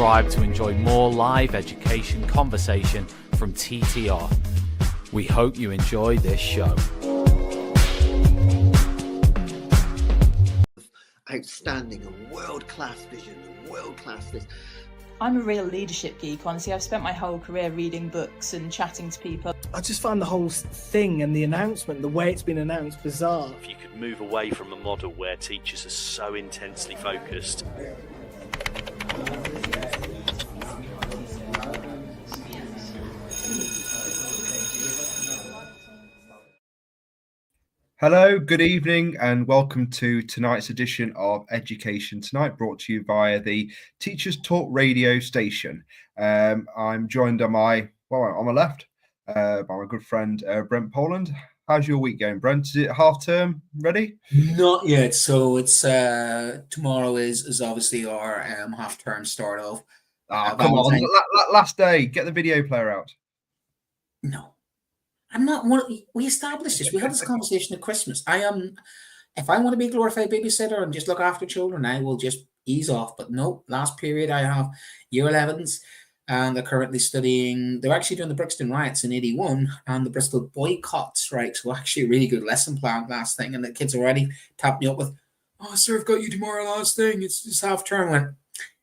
subscribe to enjoy more live education conversation from TTR. We hope you enjoy this show. Outstanding and world-class vision and world-class this. I'm a real leadership geek, honestly. I've spent my whole career reading books and chatting to people. I just find the whole thing and the announcement, the way it's been announced, bizarre. If you could move away from a model where teachers are so intensely focused. Hello, good evening, and welcome to tonight's edition of Education Tonight, brought to you via the Teachers Talk radio station. I'm joined on my left by my good friend Brent Poland. How's your week going, Brent? Is it half term ready? Not yet. So it's tomorrow is obviously our half term start off. Come on, last day. Get the video player out. No. I'm not. We established this. We had this conversation at Christmas. If I want to be a glorified babysitter and just look after children, I will just ease off. But no, last period I have year 11s, and they're currently studying. They're actually doing the Brixton riots in '81 and the Bristol boycotts, right? So actually a really good lesson plan last thing, and the kids already tapped me up with, "Oh, sir, I've got you tomorrow last thing. It's half term." I went,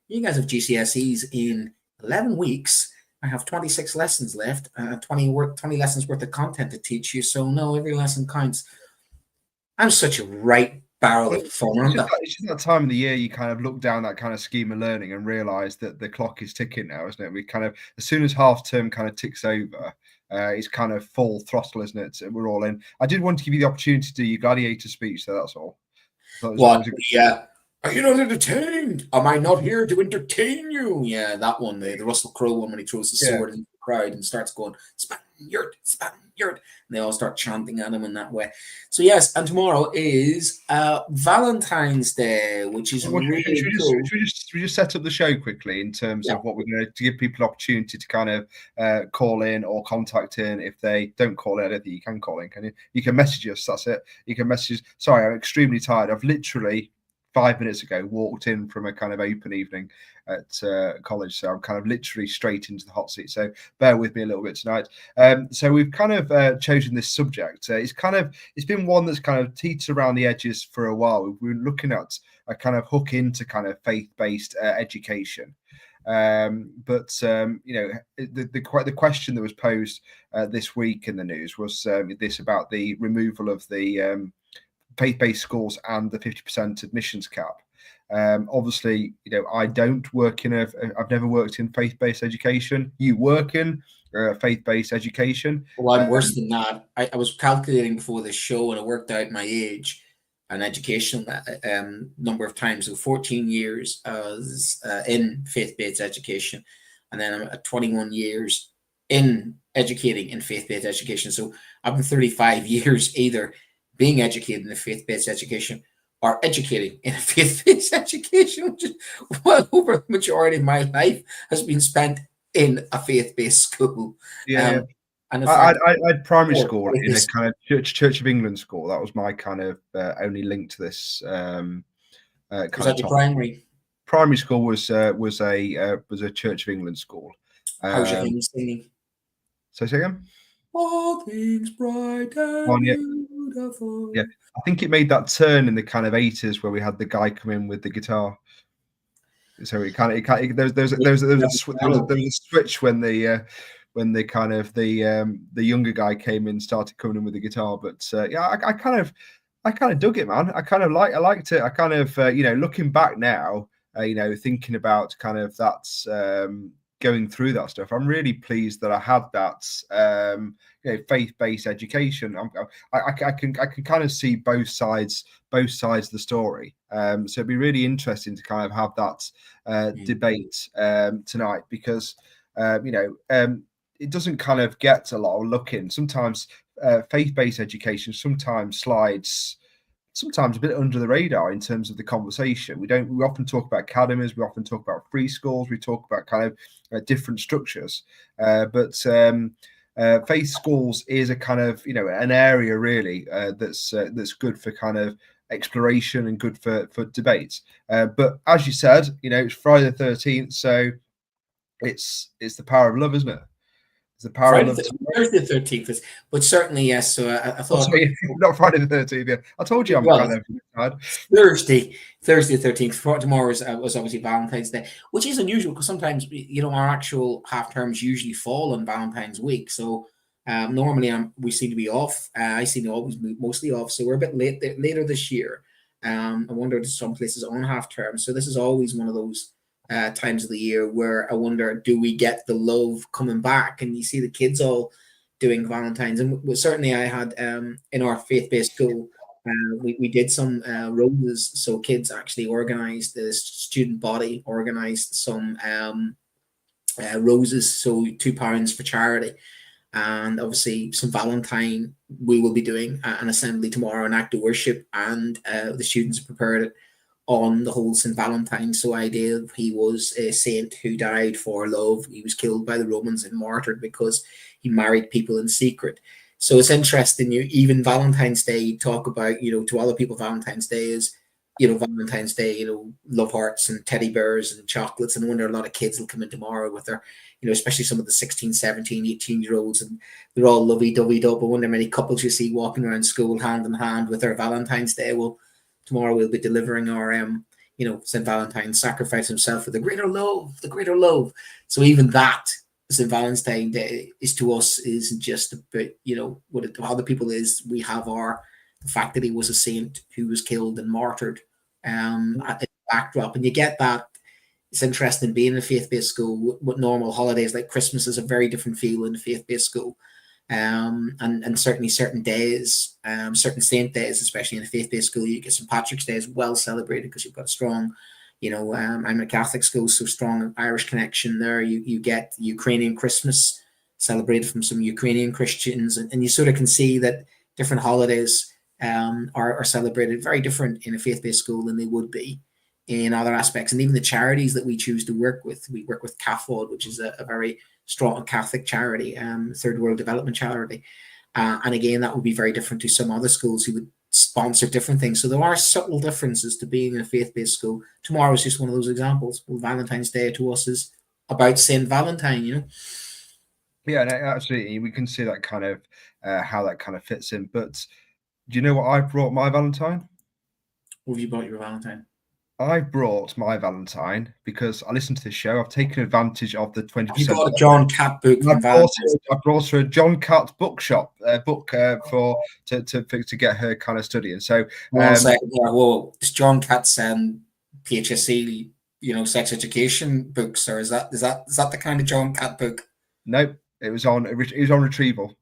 you guys have GCSEs in 11 weeks. I have 26 lessons left, 20 lessons worth of content to teach you. So no, every lesson counts. I'm such a right barrel of fun. It's just that time of the year you kind of look down that kind of scheme of learning and realise that the clock is ticking now, isn't it? We kind of, as soon as half term kind of ticks over, it's kind of full throttle, isn't it? And we're all in. I did want to give you the opportunity to do your gladiator speech, so that's all. Yeah. Are you not entertained? Am I not here to entertain you? Yeah, that one, the Russell Crowe one, when he throws the sword into the crowd and starts going, Spaniard, Spaniard. And they all start chanting at him in that way. So, yes, and tomorrow is Valentine's Day, which is really cool. Should we just set up the show quickly in terms of what we're going to give people an opportunity to kind of call in or contact in. If they don't call in, I don't think you can call in, can you? You can message us, that's it. You can message us. Sorry, I'm extremely tired. I've literally 5 minutes ago walked in from a kind of open evening at college, so I'm kind of literally straight into the hot seat, so bear with me a little bit tonight. So we've kind of chosen this subject. It's been one that's kind of teetered around the edges for a while. We've been looking at a kind of hook into kind of faith-based education, but the question that was posed this week in the news was this about the removal of the faith-based schools and the 50% admissions cap. Obviously, I don't work I've never worked in faith-based education. You work in faith-based education. Well, I'm worse than that. I was calculating before this show, and I worked out my age and education number of times. So 14 years as in faith-based education, and then I'm at 21 years in educating in faith-based education. So I've been 35 years either being educated in a faith-based education or educating in a faith-based education, which is well over the majority of my life has been spent in a faith-based school. Yeah. And I had primary school in a kind of Church of England school. That was my kind of only link to this. Was that your primary? Primary school was a Church of England school. How's your hymn singing? So say again. All things bright and beautiful. Yeah, I think it made that turn in the kind of 80s where we had the guy come in with the guitar. So there was a switch when the kind of the younger guy came in, started coming in with the guitar. But I kind of dug it, man. I liked it. I kind of looking back now, thinking about kind of that's going through that stuff. I'm really pleased that I had that faith-based education. I can kind of see both sides of the story. So it'd be really interesting to kind of have that debate tonight, because it doesn't kind of get a lot of look in. Sometimes faith-based education sometimes slides a bit under the radar in terms of the conversation. We often talk about academies, we often talk about free schools, we talk about kind of different structures, but faith schools is a kind of an area really that's good for kind of exploration and good for debate. But as you said, it's Friday the 13th, so it's the power of love, isn't it? It's the power of Friday, love. Thursday the 13th is, but certainly yes. So I Oh, thought, sorry, not Friday the 13th. Yeah. I told you I'm well, kind of tired. Thursday the 13th. Tomorrow was obviously Valentine's Day, which is unusual because sometimes our actual half terms usually fall on Valentine's week. So normally we seem to be off. I seem to always be mostly off. So we're a bit later this year. I wonder if some places on half term. So this is always one of those times of the year where I wonder, do we get the love coming back? And you see the kids all doing Valentine's, and certainly I had in our faith-based school. We did some roses, so kids actually organized, the student body organized some roses, so £2 for charity, and obviously some Valentine. We will be doing an assembly tomorrow, an act of worship, and the students prepared it on the whole St. Valentine. So idea he was a saint who died for love. He was killed by the Romans and martyred because he married people in secret. So it's interesting, even Valentine's Day, you talk about, to other people, Valentine's Day is, Valentine's Day, love hearts and teddy bears and chocolates. And I wonder a lot of kids will come in tomorrow with their, especially some of the 16, 17, 18-year-olds, and they're all lovey-dovey-dub. I wonder how many couples you see walking around school hand in hand with their Valentine's Day. Well, tomorrow we'll be delivering our, St. Valentine sacrificed himself for the greater love, the greater love. So even that, St. Valentine's Day is to us isn't just about, what it to other people is. We have the fact that he was a saint who was killed and martyred at the backdrop. And you get that. It's interesting being in a faith-based school with normal holidays like Christmas is a very different feel in a faith-based school. And certainly certain days, certain saint days, especially in a faith-based school, you get St. Patrick's Day is well celebrated because you've got a strong, I'm in a Catholic school, so strong Irish connection there. You get Ukrainian Christmas celebrated from some Ukrainian Christians, and you sort of can see that different holidays are celebrated very different in a faith-based school than they would be in other aspects. And even the charities that we choose to work with, we work with CAFOD, which is a very strong Catholic charity, third world development charity. And again, that would be very different to some other schools who would sponsor different things. So there are subtle differences to being in a faith-based school. Tomorrow is just one of those examples. Well, Valentine's Day to us is about St. Valentine, Yeah, and absolutely. We can see that kind of how that kind of fits in. But do you know what I brought my Valentine? What have you brought your Valentine? I brought my Valentine because I listened to this show. I've taken advantage of the 20%. You bought a John Catt book from Valentine's. I brought her a John Catt bookshop book to get her kind of studying. So, whoa, is John Catt's PHSE, sex education books, or is that the kind of John Catt book? Nope, it was on retrieval.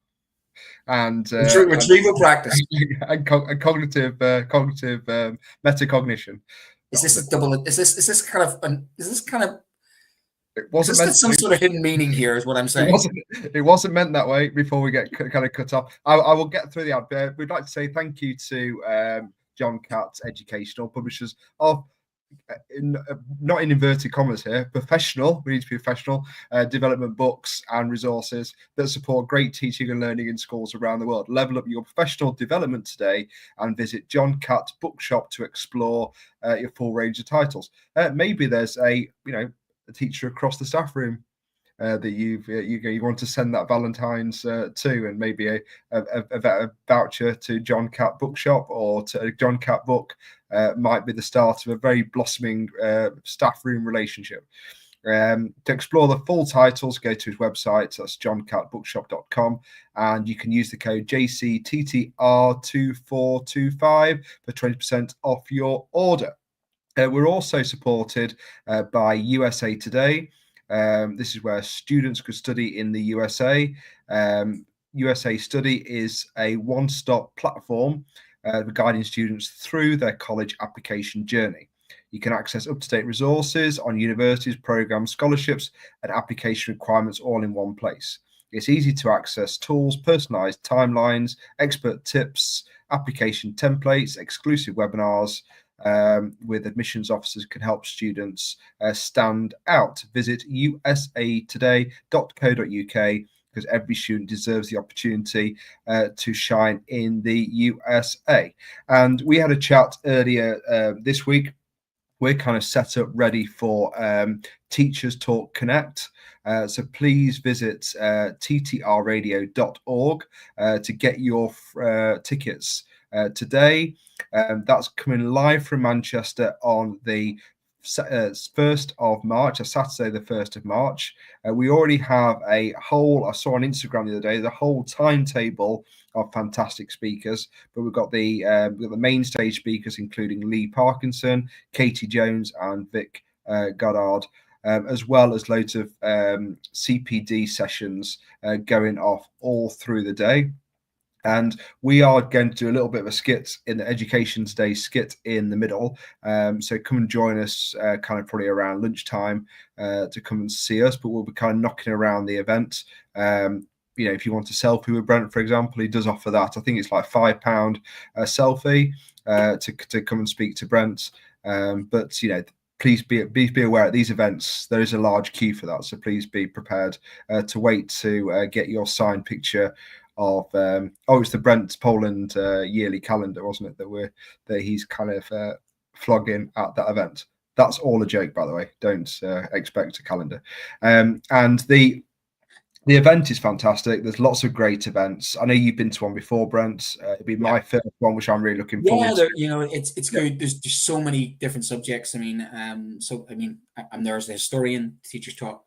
And retrieval practice and cognitive metacognition. Is this a double? Is this kind of? It wasn't meant some sort of hidden meaning here, is what I'm saying. It wasn't meant that way. Before we get kind of cut off, I will get through the ad. We'd like to say thank you to John Catt Educational, publishers of, not in inverted commas here, professional, we need to be professional, development books and resources that support great teaching and learning in schools around the world. Level up your professional development today and visit John Catt Bookshop to explore your full range of titles. Maybe there's a teacher across the staff room that you want to send that Valentine's to, and maybe a voucher to John Catt Bookshop or to a John Catt book might be the start of a very blossoming staff room relationship. To explore the full titles, go to his website. That's johncattbookshop.com, and you can use the code JCTTR2425 for 20% off your order. We're also supported by USA Today. This is where students could study in the USA. USA Study is a one-stop platform guiding students through their college application journey. You can access up-to-date resources on universities, programs, scholarships, and application requirements all in one place. It's easy to access tools, personalized timelines, expert tips, application templates, exclusive webinars, with admissions officers can help students stand out. Visit usatoday.co.uk because every student deserves the opportunity to shine in the USA. And we had a chat earlier this week we're kind of set up ready for Teachers Talk Connect. So please visit ttrradio.org to get your tickets today. That's coming live from Manchester on the 1st of March, a Saturday, the 1st of March. We already have a whole, I saw on Instagram the other day, the whole timetable of fantastic speakers, but we've got the main stage speakers, including Lee Parkinson, Katie Jones, and Vic Goddard, as well as loads of CPD sessions going off all through the day. And we are going to do a little bit of a skit in the Education Today skit in the middle. So come and join us kind of probably around lunchtime to come and see us, but we'll be kind of knocking around the event. If you want a selfie with Brent, for example, he does offer that. I think it's like £5 a selfie to come and speak to Brent. But please be aware at these events there is a large queue for that. So please be prepared to wait to get your signed picture of it's the Brent Poland yearly calendar, wasn't it? That he's kind of flogging at that event. That's all a joke, by the way. Don't expect a calendar. And the event is fantastic. There's lots of great events. I know you've been to one before, Brent. It'd be my first one, which I'm really looking forward to. It's good. There's just so many different subjects. I'm there as a historian, Teachers Talk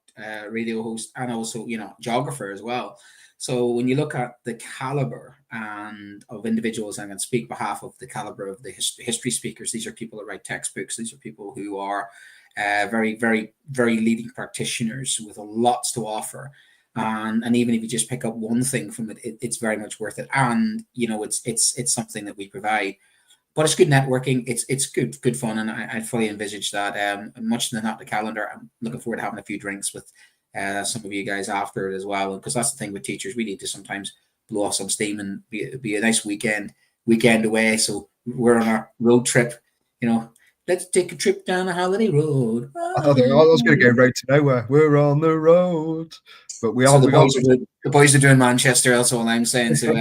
radio host, and also geographer as well. So when you look at the caliber of individuals, I'm going to speak behalf of the caliber of the history speakers. These are people that write textbooks. These are people who are very, very, very leading practitioners with lots to offer. And even if you just pick up one thing from it, it's very much worth it. And it's something that we provide. But it's good networking. It's good fun, and I fully envisage that. Much than that, the calendar. I'm looking forward to having a few drinks with some of you guys after it as well, because that's the thing with teachers. We need to sometimes blow off some steam and be a nice weekend away. So we're on our road trip. Let's take a trip down a holiday road. I was going to go road to nowhere. We're on the road. But we are. The boys are doing Manchester. That's all I'm saying. So,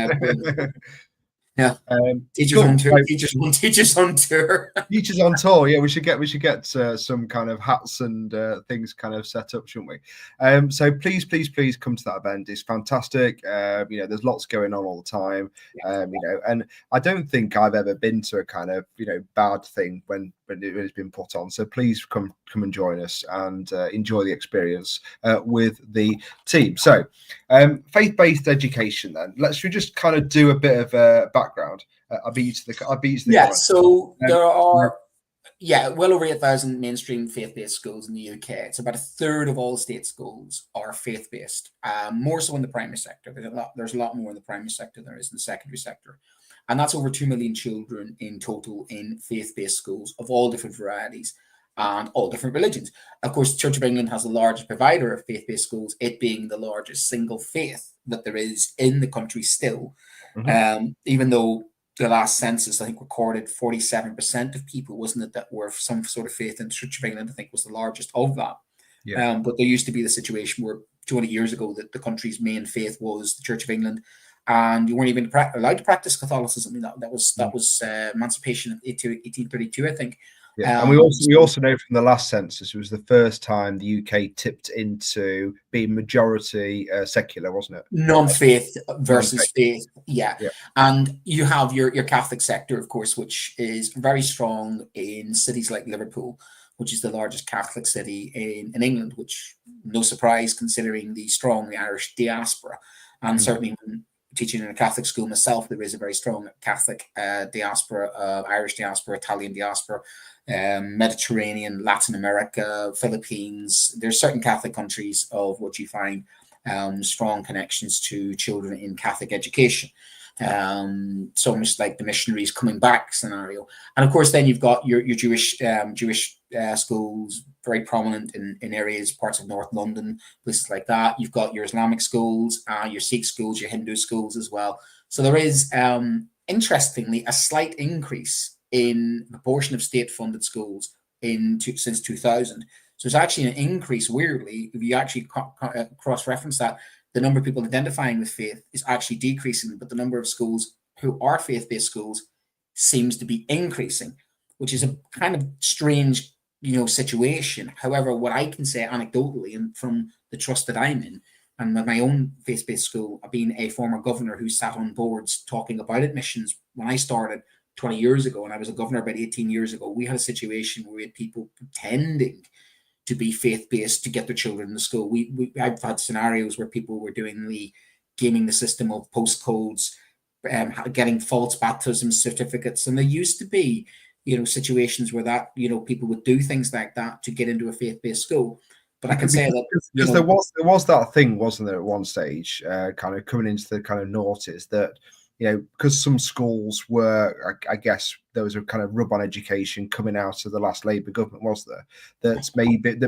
yeah. Teachers on tour. Teachers on tour. Teachers on tour. Yeah, we should get some kind of hats and things kind of set up, shouldn't we? So please come to that event. It's fantastic. There's lots going on all the time. And I don't think I've ever been to a kind of bad thing when it's been put on. So please come and join us and enjoy the experience with the team. So faith-based education. Then let's just kind of do a bit of background. I beat you to the yeah. So there are well over 8,000 mainstream faith-based schools in the UK. It's about a third of all state schools are faith-based. More so in the primary sector. There's a lot more in the primary sector than there is in the secondary sector. And that's over 2 million children in total in faith-based schools of all different varieties and all different religions. Of course, the Church of England has the largest provider of faith-based schools, it being the largest single faith that there is in the country still. Mm-hmm. Even though the last census, I think, recorded 47% of people, wasn't it, that were of some sort of faith, and the Church of England, I think, was the largest of that. Yeah. But there used to be the situation where 200 years ago that the country's main faith was the Church of England, and you weren't even allowed to practice Catholicism. That was emancipation in 1832, I think. Yeah, and we also know from the last census, it was the first time the UK tipped into being majority secular, wasn't it? Non-faith versus faith. Yeah. And you have your Catholic sector, of course, which is very strong in cities like Liverpool, which is the largest Catholic city in England, which no surprise considering the strong Irish diaspora. And certainly when teaching in a Catholic school myself, there is a very strong Catholic diaspora, Irish diaspora, Italian diaspora, Mediterranean, Latin America, Philippines. There's certain Catholic countries of which you find strong connections to children in Catholic education. So much like the missionaries coming back scenario. And of course, then you've got your Jewish schools, very prominent in areas, parts of North London, places like that. You've got your Islamic schools, your Sikh schools, your Hindu schools as well. So there is, interestingly, a slight increase in the proportion of state-funded schools since 2000. So it's actually an increase, weirdly, if you actually cross-reference that. The number of people identifying with faith is actually decreasing, but the number of schools who are faith-based schools seems to be increasing, which is a kind of strange situation. However, what I can say anecdotally and from the trust that I'm in, and with my own faith-based school, I've been a former governor who sat on boards talking about admissions when I started 20 years ago, and I was a governor about 18 years ago. We had a situation where we had people pretending to be faith-based to get their children to school. I've had scenarios where people were doing the gaming the system of postcodes, getting false baptism certificates, and there used to be situations where that people would do things like that to get into a faith-based school. But I can say that because there was that thing, wasn't there, at one stage, kind of coming into the kind of noughties that because some schools were, I guess there was a kind of rub on education coming out of the last Labour government, was there? That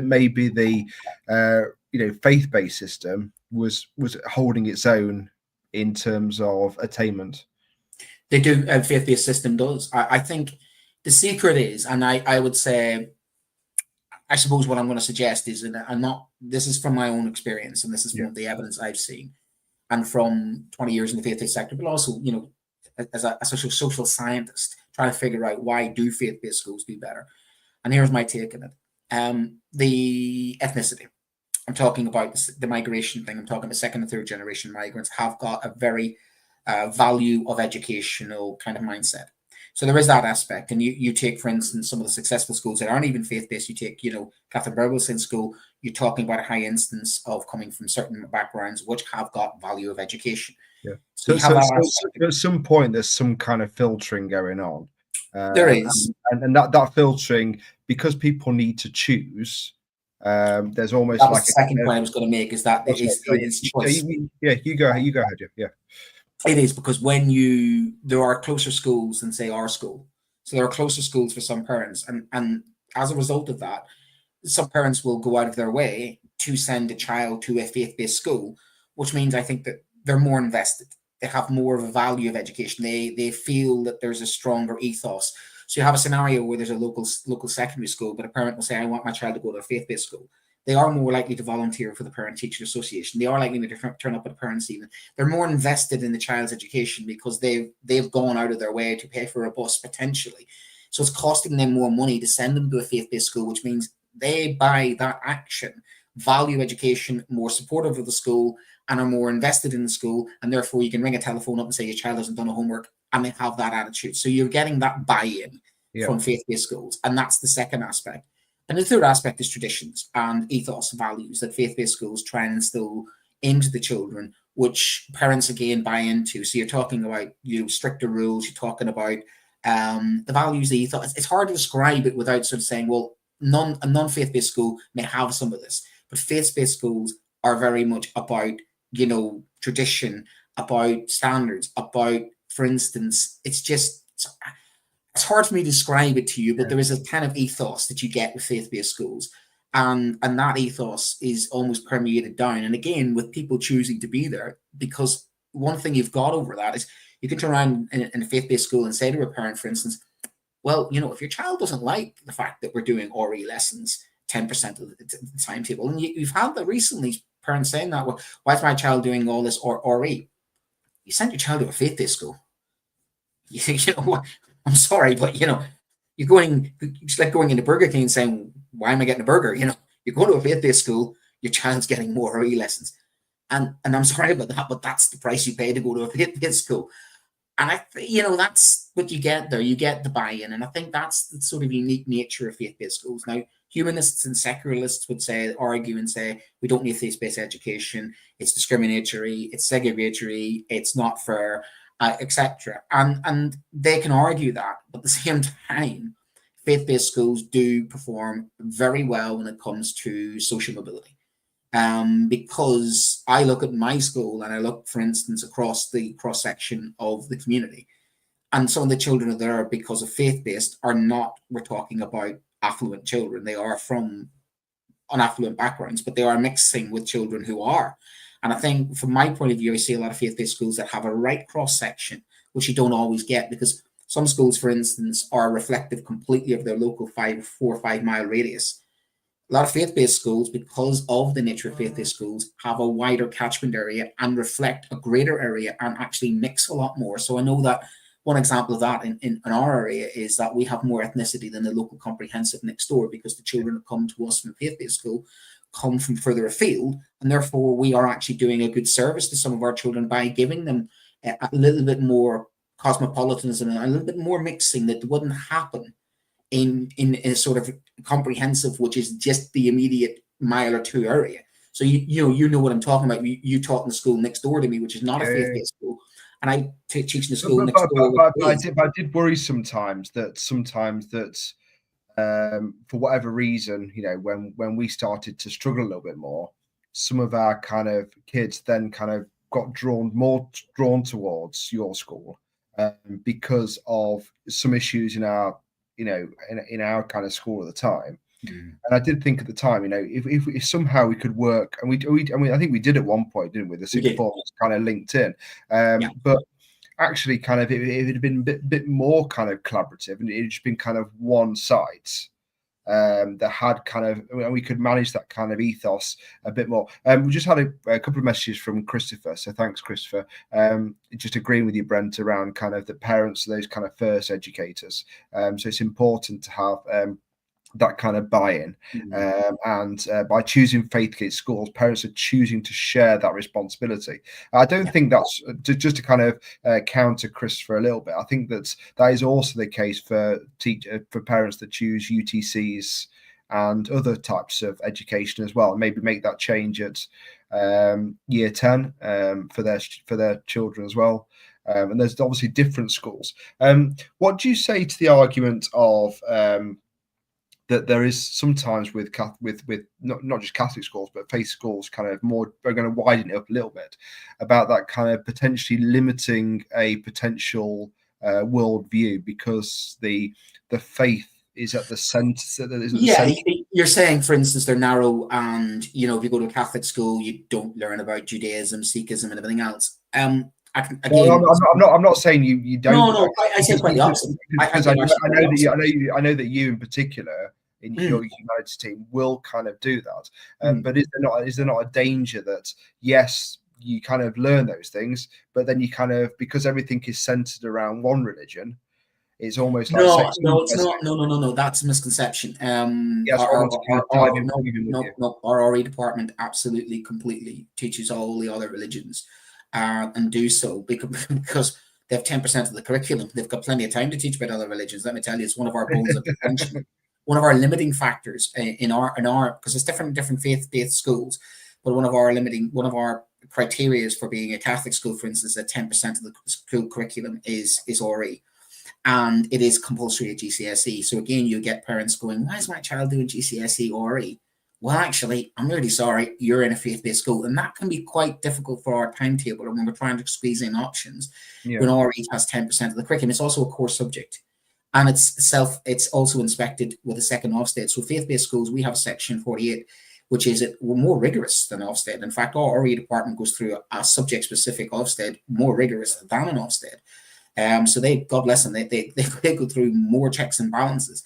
maybe the faith-based system was holding its own in terms of attainment. They do. A faith-based system does. I think the secret is, and I would say, I suppose what I'm going to suggest is, and this is from my own experience, and this is from the evidence I've seen, and from 20 years in the faith-based sector, but also, as a social scientist, trying to figure out why do faith-based schools do better. And here's my take on it. The ethnicity. I'm talking about the migration thing. I'm talking about second and third generation migrants have got a very value of educational kind of mindset. So there is that aspect. And you take, for instance, some of the successful schools that aren't even faith-based. You take, Catherine Bergelson's school, you're talking about a high instance of coming from certain backgrounds which have got value of education. Yeah. So at some point, there's some kind of filtering going on. There is. And that filtering, because people need to choose, there's almost that was like the second point I was going to make is that it's choice. Yeah, you go ahead, yeah. It is, because when there are closer schools than say our school, so there are closer schools for some parents, and as a result of that, some parents will go out of their way to send a child to a faith-based school, which means I think that they're more invested. They have more of a value of education. They feel that there's a stronger ethos. So you have a scenario where there's a local secondary school, but a parent will say, I want my child to go to a faith-based school. They are more likely to volunteer for the Parent-Teacher Association. They are likely to turn up at a parents' evening. They're more invested in the child's education because they've gone out of their way to pay for a bus potentially. So it's costing them more money to send them to a faith-based school, which means they, by that action, value education, more supportive of the school, and are more invested in the school. And therefore, you can ring a telephone up and say your child hasn't done a homework, and they have that attitude. So you're getting that buy-in from faith-based schools. And that's the second aspect. And the third aspect is traditions and ethos values that faith-based schools try and instill into the children, which parents again buy into. So you're talking about stricter rules. You're talking about the values, the ethos. It's hard to describe it without sort of saying, well, a non-faith-based school may have some of this, but faith-based schools are very much about tradition, about standards, about, for instance, it's hard for me to describe it to you, but there is a kind of ethos that you get with faith-based schools. And that ethos is almost permeated down. And again, with people choosing to be there, because one thing you've got over that is you can turn around in a faith-based school and say to a parent, for instance, well, if your child doesn't like the fact that we're doing RE lessons 10% of the timetable, and you've had that recently, parents saying that, well, why is my child doing all this RE? You sent your child to a faith-based school. You think, I'm sorry, but you're going. It's like going into Burger King and saying, "Why am I getting a burger?" You're going to a faith-based school. Your child's getting more RE lessons, and I'm sorry about that, but that's the price you pay to go to a faith-based school. And that's what you get there. You get the buy-in, and I think that's the sort of unique nature of faith-based schools. Now, humanists and secularists would argue and say we don't need faith-based education. It's discriminatory. It's segregatory. It's not fair. Etc. And they can argue that, but at the same time, faith-based schools do perform very well when it comes to social mobility. Because I look at my school and I look, for instance, across the cross-section of the community, and some of the children are there because of faith-based are not, we're talking about affluent children. They are from unaffluent backgrounds, but they are mixing with children who are. And I think from my point of view, I see a lot of faith-based schools that have a right cross-section, which you don't always get, because some schools, for instance, are reflective completely of their local 4 or 5 mile radius. A lot of faith-based schools, because of the nature of faith-based schools, have a wider catchment area and reflect a greater area and actually mix a lot more. So I know that one example of that in our area is that we have more ethnicity than the local comprehensive next door, because the children that come to us from faith-based school come from further afield, and therefore we are actually doing a good service to some of our children by giving them a little bit more cosmopolitanism and a little bit more mixing that wouldn't happen in a sort of comprehensive, which is just the immediate mile or two area. So you know what I'm talking about. You taught in the school next door to me, which is not a faith-based school, and I teach in the school next door. I did worry sometimes that for whatever reason, when we started to struggle a little bit more, some of our kind of kids then kind of got drawn towards your school because of some issues in our in our kind of school at the time. And I did think at the time, if somehow we could work, and I think we did at one point, didn't we? The sixth form was kind of linked in, but actually, kind of it had been a bit more kind of collaborative, and it had just been kind of one site that had kind of, and we could manage that kind of ethos a bit more. We just had a couple of messages from Christopher, so thanks, Christopher. Just agreeing with you, Brent, around kind of the parents, those kind of first educators. So it's important to have that kind of buy-in, and by choosing faith-based schools, parents are choosing to share that responsibility. I don't think that's just to kind of counter Christopher a little bit. I think that is also the case for parents that choose UTCs and other types of education as well, and maybe make that change at year 10 for their children as well. And there's obviously different schools. What do you say to the argument of that there is sometimes with not just Catholic schools, but faith schools kind of more, we're going to widen it up a little bit, about that kind of potentially limiting a potential worldview because the faith is at the center. You're saying, for instance, they're narrow, and if you go to a Catholic school, you don't learn about Judaism, Sikhism, and everything else. I'm not saying you don't. No, I say quite the opposite. Because I know that you in particular in your humanities team will kind of do that. But is there not a danger that yes, you kind of learn those things, but then you kind of, because everything is centered around one religion, it's almost like it's not. No. That's a misconception. Our RE department absolutely, completely teaches all the other religions, and do so because they have 10% of the curriculum. They've got plenty of time to teach about other religions. Let me tell you, it's one of our bones of contention. One of our limiting factors in our because it's different faith-based schools, but one of our criteria for being a Catholic school, for instance, that 10% of the school curriculum is RE. And it is compulsory at GCSE. So again, you get parents going, why is my child doing GCSE or RE? Well, actually, I'm really sorry, you're in a faith-based school. And that can be quite difficult for our timetable when we're trying to squeeze in options. When RE has 10% of the curriculum, it's also a core subject. And it's also inspected with a second Ofsted. So faith-based schools, we have section 48, which is more rigorous than Ofsted. In fact, our RE department goes through a subject-specific Ofsted, more rigorous than an Ofsted. So they, God bless them, they go through more checks and balances.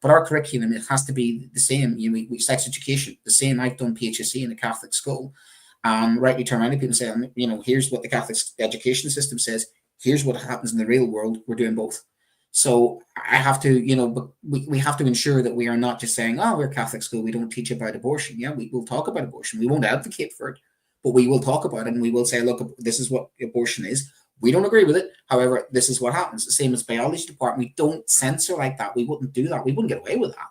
But our curriculum, it has to be the same. We sex education, the same. I've done PHSE in a Catholic school. Rightly turn around to people and say, here's what the Catholic education system says. Here's what happens in the real world. We're doing both. So I have to, but we have to ensure that we are not just saying, oh, we're a Catholic school, we don't teach about abortion. Yeah, we will talk about abortion. We won't advocate for it, but we will talk about it, and we will say, look, this is what abortion is. We don't agree with it. However, this is what happens. The same as biology department. We don't censor like that. We wouldn't do that. We wouldn't get away with that.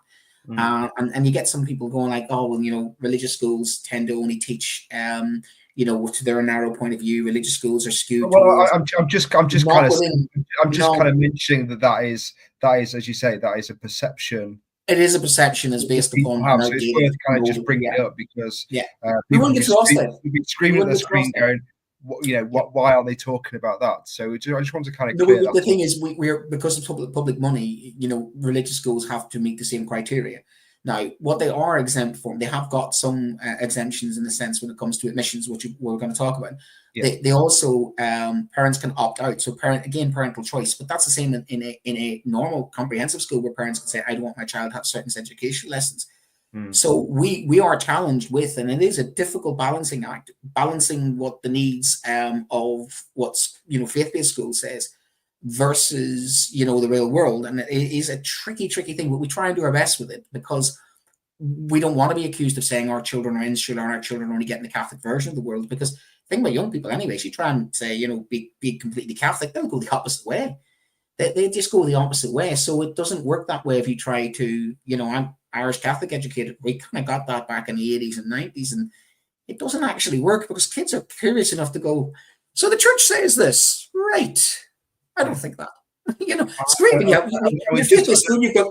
And you get some people going like, oh, well, religious schools tend to only teach, to their narrow point of view. Religious schools are skewed. Well, I'm just kind of mentioning that is, as you say, that is a perception. It is a perception that's based upon. So it's worth kind of just bringing it up because we won't get lost there. You've been screaming at the screen going, why are they talking about that? So I just want to kind of clear that. The thing is, we're because of public money, religious schools have to meet the same criteria. Now, what they are exempt from, they have got some exemptions in the sense when it comes to admissions, which we're going to talk about. They also, parents can opt out. So parental choice, but that's the same in a normal comprehensive school where parents can say, I don't want my child to have certain education lessons. So we are challenged with, and it is a difficult balancing act, balancing what the needs of what's faith-based school says, versus, you know, the real world. And it is a tricky thing, but we try and do our best with it because we don't want to be accused of saying our children are insular and our children are only getting the Catholic version of the world. Because the thing about young people, anyways, you try and say, you know, be completely Catholic, they'll go the opposite way. They just go the opposite way. So it doesn't work that way if you try to, you know, I'm Irish Catholic educated. We kind of got that back in the 80s and 90s, and it doesn't actually work because kids are curious enough to go, so the church says this, right? I don't think that. You know, it's great when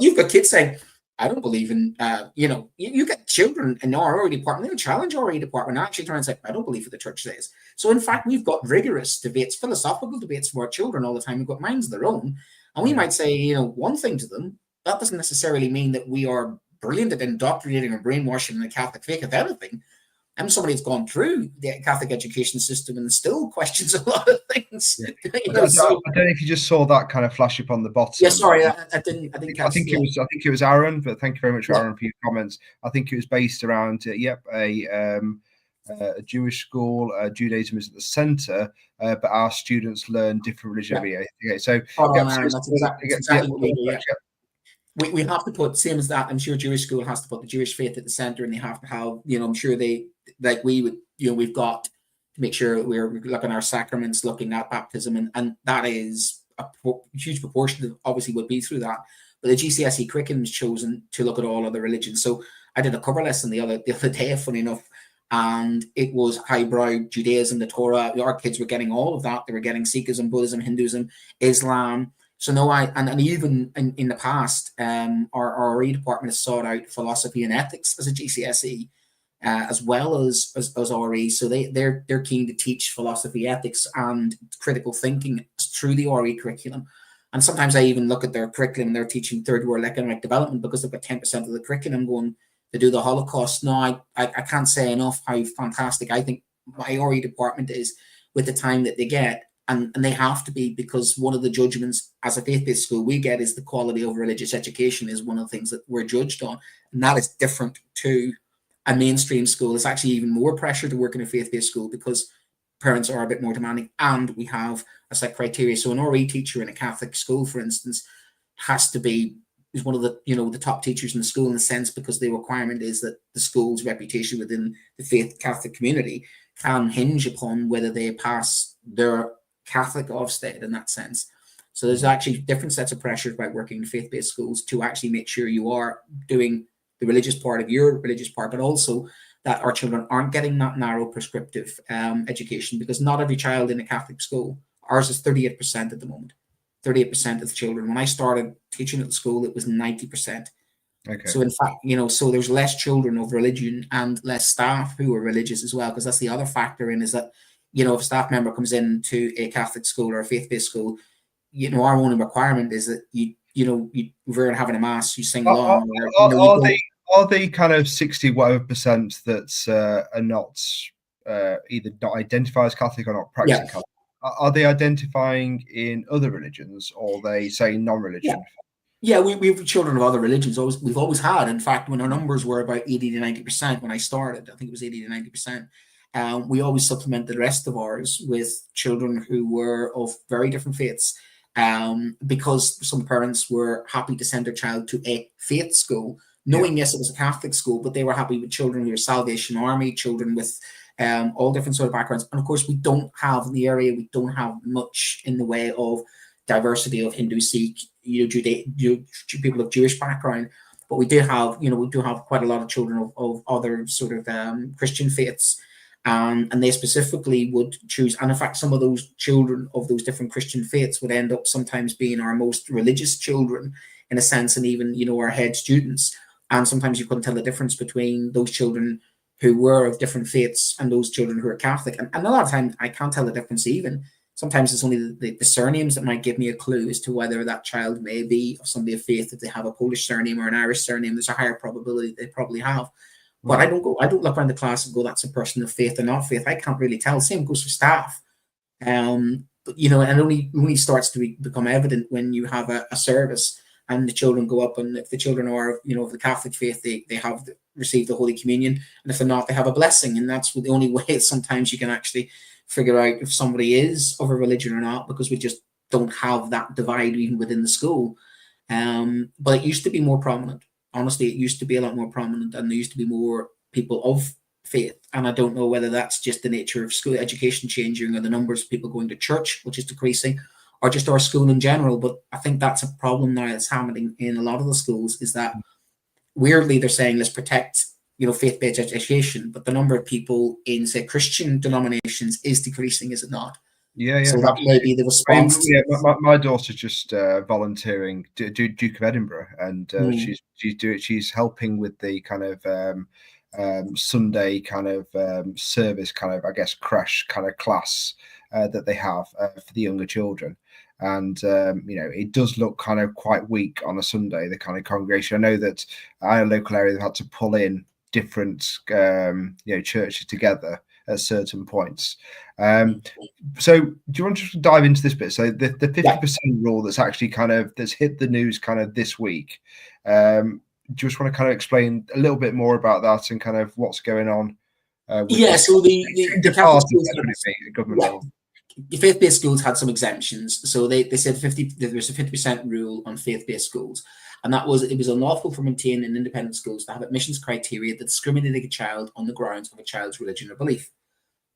you've got kids saying, I don't believe in, you know, you get children in our RE department, they challenge RE department, actually trying to say, I don't believe what the church says. So in fact, we've got rigorous debates, philosophical debates for our children all the time. We've got minds of their own. And we might say, you know, one thing to them. That doesn't necessarily mean that we are brilliant at indoctrinating or brainwashing the Catholic faith, if anything. I'm somebody that's gone through the Catholic education system and still questions a lot of things. Yeah. I don't know if you just saw that kind of flash up on the bottom. Yeah, sorry, I didn't. I think it was Aaron, but thank you very much, Aaron, for your comments. I think it was based around a Jewish school. Judaism is at the center, but our students learn different religion every year. Okay, so that's exactly what we do. Yeah. We have to put, same as that, I'm sure Jewish school has to put the Jewish faith at the center, and they have to have, you know, I'm sure they, like we would, you know, we've got to make sure we're looking at our sacraments, looking at baptism, and that is a huge proportion of obviously would be through that. But the GCSE curriculum is chosen to look at all other religions. So I did a cover lesson the other day, funny enough, and it was highbrow Judaism, the Torah. Our kids were getting all of that. They were getting Sikhism, Buddhism, Hinduism, Islam. So no, and even in the past, our RE department has sought out philosophy and ethics as a GCSE, as well as RE. So they're keen to teach philosophy, ethics, and critical thinking through the RE curriculum. And sometimes I even look at their curriculum and they're teaching third world economic development because they've got 10% of the curriculum going to do the Holocaust. No, I can't say enough how fantastic I think my RE department is with the time that they get. And they have to be, because one of the judgments as a faith-based school we get is the quality of religious education is one of the things that we're judged on. And that is different to a mainstream school. It's actually even more pressure to work in a faith-based school because parents are a bit more demanding, and we have a set criteria. So an RE teacher in a Catholic school, for instance, has to be is one of the, you know, the top teachers in the school, in a sense, because the requirement is that the school's reputation within the faith Catholic community can hinge upon whether they pass their Catholic Ofsted in that sense. So there's actually different sets of pressures about working in faith-based schools to actually make sure you are doing the religious part of your religious part, but also that our children aren't getting that narrow prescriptive education, because not every child in a Catholic school, ours is 38% at the moment, 38% of the children. When I started teaching at the school, it was 90%. Okay. So in fact, you know, so there's less children of religion and less staff who are religious as well, because that's the other factor in, is that, you know, if a staff member comes into a Catholic school or a faith-based school, you know, our only requirement is that we're having a mass, you sing along. Are the kind of 60 whatever percent that are not either not identified as Catholic or not practicing Catholic? Are they identifying in other religions, or are they saying non-religion? Yeah, we have children of other religions. We've always had. In fact, when our numbers were about 80 to 90% when I started, I think it was 80 to 90%. We always supplemented the rest of ours with children who were of very different faiths, because some parents were happy to send their child to a faith school, knowing, yes, it was a Catholic school, but they were happy with children who were Salvation Army, children with all different sort of backgrounds. And of course, we don't have in the area, we don't have much in the way of diversity of Hindu, Sikh, people of Jewish background. But we do have quite a lot of children of other sort of Christian faiths. And they specifically would choose, and in fact, some of those children of those different Christian faiths would end up sometimes being our most religious children, in a sense, and even, you know, our head students. And sometimes you couldn't tell the difference between those children who were of different faiths and those children who are Catholic. And a lot of times I can't tell the difference even. Sometimes it's only the surnames that might give me a clue as to whether that child may be of somebody of faith. If they have a Polish surname or an Irish surname, there's a higher probability they probably have. But I don't look around the class and go, that's a person of faith or not faith. I can't really tell. Same goes for staff. But, you know, and it only starts to become evident when you have a service and the children go up, and if the children are, you know, of the Catholic faith, they have received the Holy Communion, and if they're not, they have a blessing. And that's the only way sometimes you can actually figure out if somebody is of a religion or not, because we just don't have that divide even within the school. But it used to be more prominent. Honestly, it used to be a lot more prominent, and there used to be more people of faith. And I don't know whether that's just the nature of school education changing, or the numbers of people going to church, which is decreasing, or just our school in general. But I think that's a problem now that's happening in a lot of the schools, is that weirdly they're saying let's protect, faith-based education, but the number of people in, say, Christian denominations is decreasing, is it not? Yeah, So that may be the response. My daughter's just volunteering Duke of Edinburgh, and she's helping with the kind of Sunday kind of service, kind of, I guess, crash kind of class that they have for the younger children. And it does look kind of quite weak on a Sunday, the kind of congregation. I know that our local area, they've had to pull in different churches together at certain points. So do you want to dive into this bit? So the 50% rule that's actually that's hit the news kind of this week. Do you just want to kind of explain a little bit more about that and kind of what's going on? So the Catholic schools, government level. The faith-based schools had some exemptions. So they said there was a 50% rule on faith-based schools. And it was unlawful for maintaining independent schools to have admissions criteria that discriminated a child on the grounds of a child's religion or belief.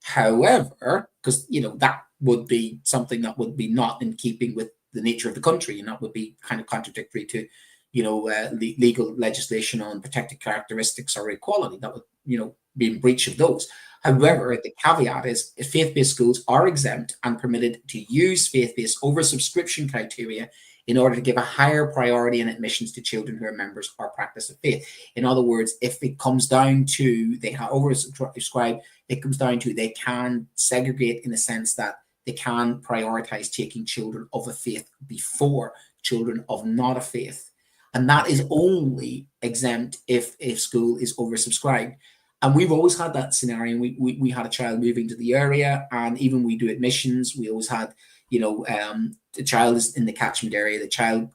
However, because that would be something that would be not in keeping with the nature of the country, and that would be kind of contradictory to legal legislation on protected characteristics or equality. That would be in breach of those. However, the caveat is faith-based schools are exempt and permitted to use faith-based oversubscription criteria in order to give a higher priority in admissions to children who are members or practice of faith. In other words, if it comes down to they have oversubscribed, it comes down to they can segregate in the sense that they can prioritize taking children of a faith before children of not a faith. And that is only exempt if school is oversubscribed. And we've always had that scenario. We had a child moving to the area, and even we do admissions, we always had, the child is in the catchment area. The child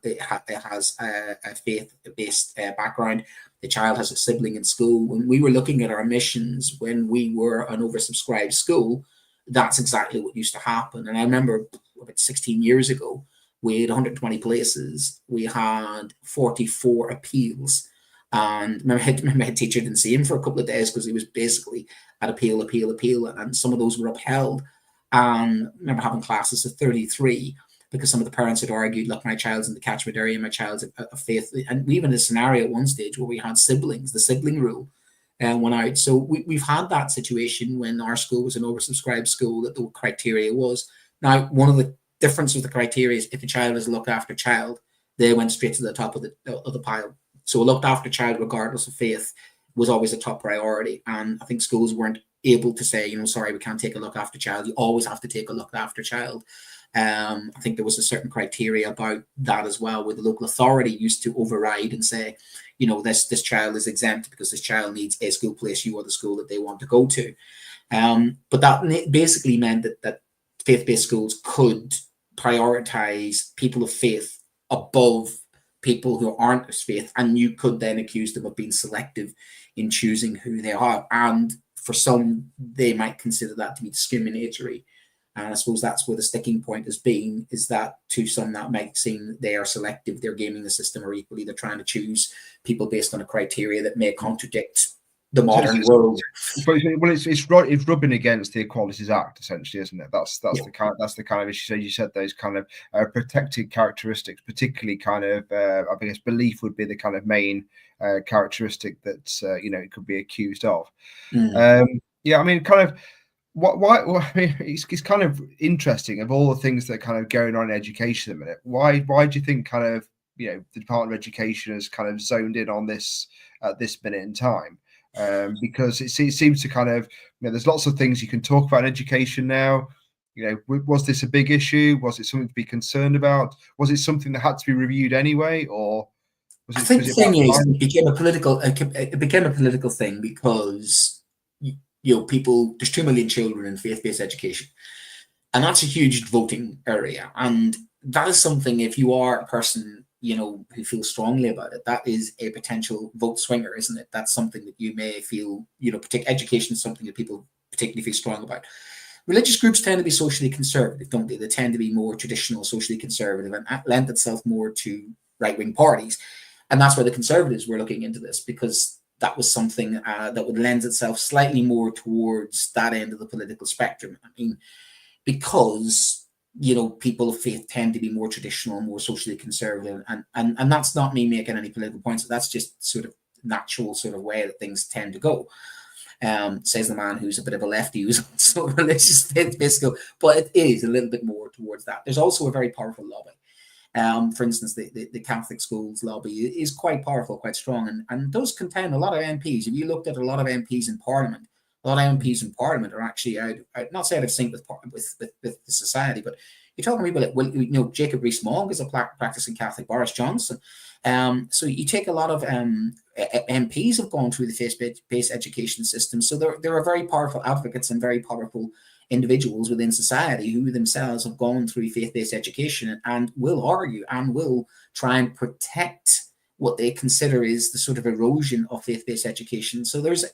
has a faith-based background. The child has a sibling in school. When we were looking at our admissions, when we were an oversubscribed school, that's exactly what used to happen. And I remember about 16 years ago, we had 120 places. We had 44 appeals. And my head teacher didn't see him for a couple of days because he was basically at appeal, and some of those were upheld. And I remember having classes of 33 because some of the parents had argued, look, my child's in the catchment area, my child's a faith. And we even had a scenario at one stage where we had siblings, the sibling rule went out. So we've had that situation when our school was an oversubscribed school, that the criteria was. Now, one of the differences of the criteria is if a child is a looked after child, they went straight to the top of the pile. So a looked after child, regardless of faith, was always a top priority. And I think schools weren't able to say, sorry, we can't take a looked after child. You always have to take a looked after child. I think there was a certain criteria about that as well, where the local authority used to override and say, this child is exempt because this child needs a school place, you are the school that they want to go to. But that basically meant that faith-based schools could prioritize people of faith above people who aren't of faith, and you could then accuse them of being selective in choosing who they are. And for some, they might consider that to be discriminatory. And I suppose that's where the sticking point has been, is that to some that might seem they are selective, they're gaming the system, or equally they're trying to choose people based on a criteria that may contradict the modern world. Well, it's rubbing against the Equalities Act, essentially, isn't it? That's the kind of issue. So you said those kind of protected characteristics, particularly kind of I guess belief would be the kind of main characteristic that it could be accused of. I mean, kind of why I mean, it's kind of interesting of all the things that are kind of going on in education at the minute. Why do you think kind of the Department of Education has kind of zoned in on this at this minute in time? Because it seems to kind of, there's lots of things you can talk about in education now. Was this a big issue? Was it something to be concerned about? Was it something that had to be reviewed anyway, or was it? I think the thing is, it became a political thing because people. There's 2 million children in faith-based education, and that's a huge voting area, and that is something. If you are a person who feels strongly about it, that is a potential vote swinger, isn't it? That's something that you may feel, education is something that people particularly feel strong about. religious groups tend to be socially conservative, don't they? They tend to be more traditional, socially conservative, and lend itself more to right-wing parties. And that's why the Conservatives were looking into this, because that was something that would lend itself slightly more towards that end of the political spectrum. I mean, because, you know, people of faith tend to be more traditional, more socially conservative, and that's not me making any political points. That's just sort of natural sort of way that things tend to go. Says the man who's a bit of a lefty who's also religious faith-based, but it is a little bit more towards that. There's also a very powerful lobby. For instance, the Catholic schools lobby is quite powerful, quite strong, and does contain a lot of MPs. If you looked at a lot of MPs in Parliament, a lot of MPs in Parliament are actually out not say out of sync with the society, but you're talking people like, well, you know, Jacob Rees-Mogg is a practicing Catholic, Boris Johnson. So you take a lot of MPs have gone through the faith-based education system, so there are very powerful advocates and very powerful individuals within society who themselves have gone through faith-based education and will argue and will try and protect what they consider is the sort of erosion of faith-based education. So there's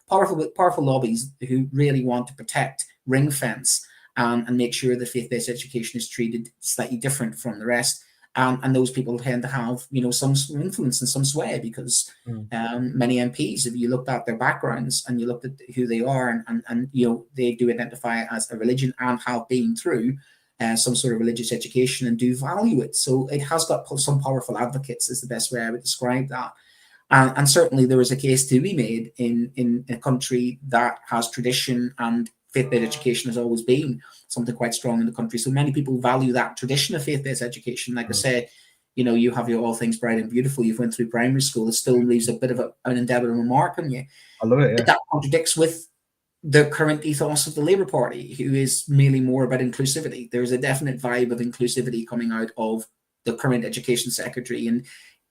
powerful lobbies who really want to protect, ring fence, and make sure that faith-based education is treated slightly different from the rest. And those people tend to have, you know, some influence and some sway, because many MPs, if you looked at their backgrounds and you looked at who they are, and you know, they do identify as a religion and have been through some sort of religious education and do value it. So it has got some powerful advocates, is the best way I would describe that. And certainly there is a case to be made in a country that has tradition, and faith-based education has always been something quite strong in the country. So many people value that tradition of faith-based education. Like I say, you know, you have your All Things Bright and Beautiful. You've went through primary school. It still leaves a bit of an indelible mark on you. I love it. Yeah. But that contradicts with the current ethos of the Labour Party, who is merely more about inclusivity. There's a definite vibe of inclusivity coming out of the current education secretary, and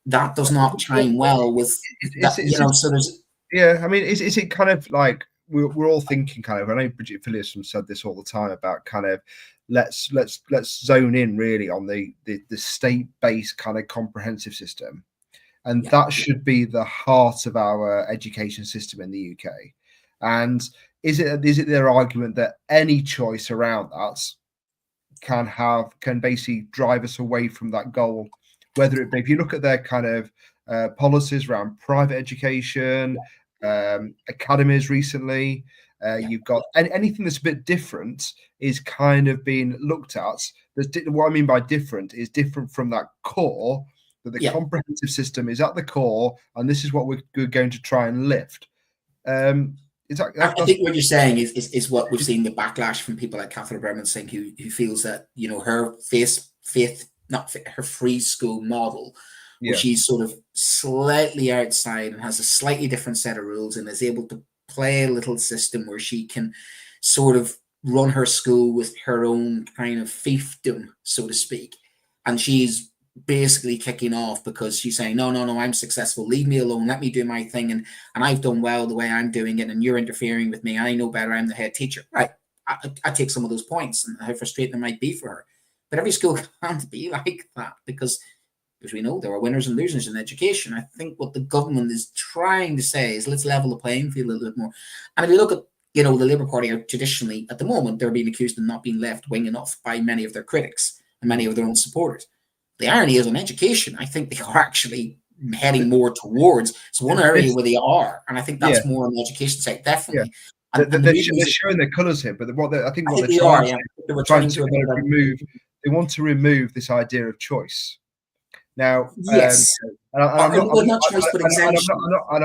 that does not chime well with that, you know. So there's, yeah, I mean, is it kind of like we're all thinking kind of, I know Bridget Phillips said this all the time about kind of let's zone in really on the state-based kind of comprehensive system, and that should be the heart of our education system in the UK. And is it their argument that any choice around that can basically drive us away from that goal? Whether it be, if you look at their kind of policies around private education, academies recently, you've got anything that's a bit different is kind of being looked at. What I mean by different is different from that core, that the comprehensive system is at the core, and this is what we're going to try and lift. I think what you're saying is what we've seen, the backlash from people like Catherine Berman Singh, who feels that, you know, her her free school model, where she's sort of slightly outside and has a slightly different set of rules and is able to play a little system where she can sort of run her school with her own kind of fiefdom, so to speak. And she's basically kicking off because she's saying, no, I'm successful, leave me alone, let me do my thing, and I've done well the way I'm doing it, and you're interfering with me, I know better, I'm the head teacher. Right, I take some of those points and how frustrating it might be for her, but every school can't be like that, because as we know, there are winners and losers in education. I think what the government is trying to say is, let's level the playing field a little bit more. And if you look at, you know, the Labour Party are traditionally, at the moment, they're being accused of not being left-wing enough by many of their critics and many of their own supporters. The irony is, on education, I think they are actually heading more towards. It's one area where they are, and I think that's more on the education side, definitely. Yeah. They're showing their colours here, but I think what they're trying to remove, they want to remove this idea of choice. Now, I'm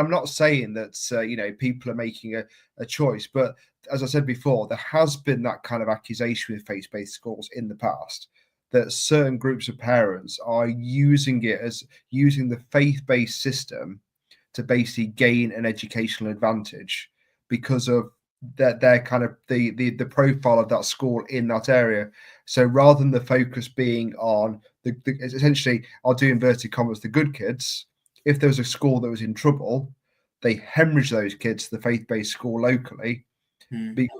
not saying that you know, people are making a choice, but as I said before, there has been that kind of accusation with faith-based schools in the past, that certain groups of parents are using the faith-based system to basically gain an educational advantage because of their kind of the profile of that school in that area. So rather than the focus being on essentially, I'll do inverted commas, the good kids, if there was a school that was in trouble, they hemorrhage those kids to the faith-based school locally,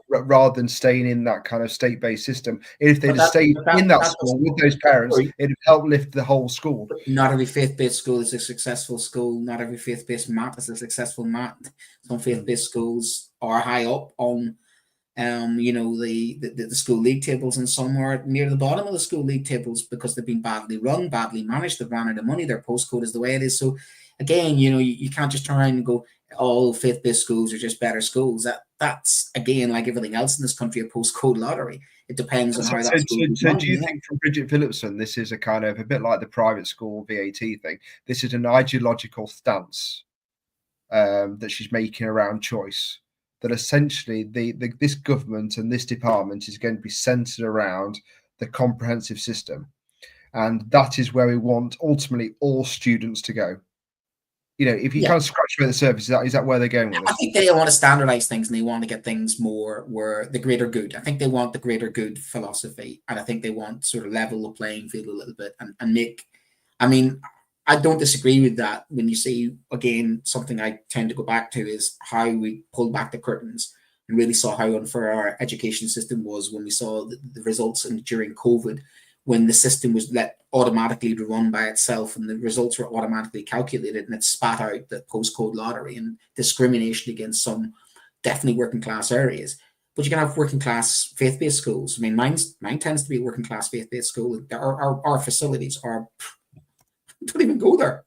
rather than staying in that kind of state-based system. If they'd have stayed in that school with those parents, it'd help lift the whole school. Not every faith-based school is a successful school. Not every faith-based mat is a successful mat. Some faith-based schools are high up on You know, the school league tables in some are near the bottom of the school league tables because they've been badly run, badly managed, they've ran out of money, their postcode is the way it is. So again, you know, you can't just turn around and go, all faith-based schools are just better schools. That's again, like everything else in this country, a postcode lottery. It depends on how that school is run. Do you think from Bridget Phillipson, this is a kind of a bit like the private school VAT thing? This is an ideological stance that she's making around choice. That essentially this government and this department is going to be centered around the comprehensive system, and that is where we want ultimately all students to go. You know, if you kind of scratch away the surface, is that where they're going with this? I think they want to standardize things and they want to get things more where the greater good. I think they want the greater good philosophy, and I think they want sort of level the playing field a little bit and make. I mean, I don't disagree with that. When you see, again, something I tend to go back to is how we pulled back the curtains and really saw how unfair our education system was when we saw the results during COVID, when the system was let automatically to run by itself and the results were automatically calculated, and it spat out the postcode lottery and discrimination against some definitely working class areas. But you can have working class faith-based schools. I mean, mine tends to be a working class faith-based school. Our facilities are don't even go there.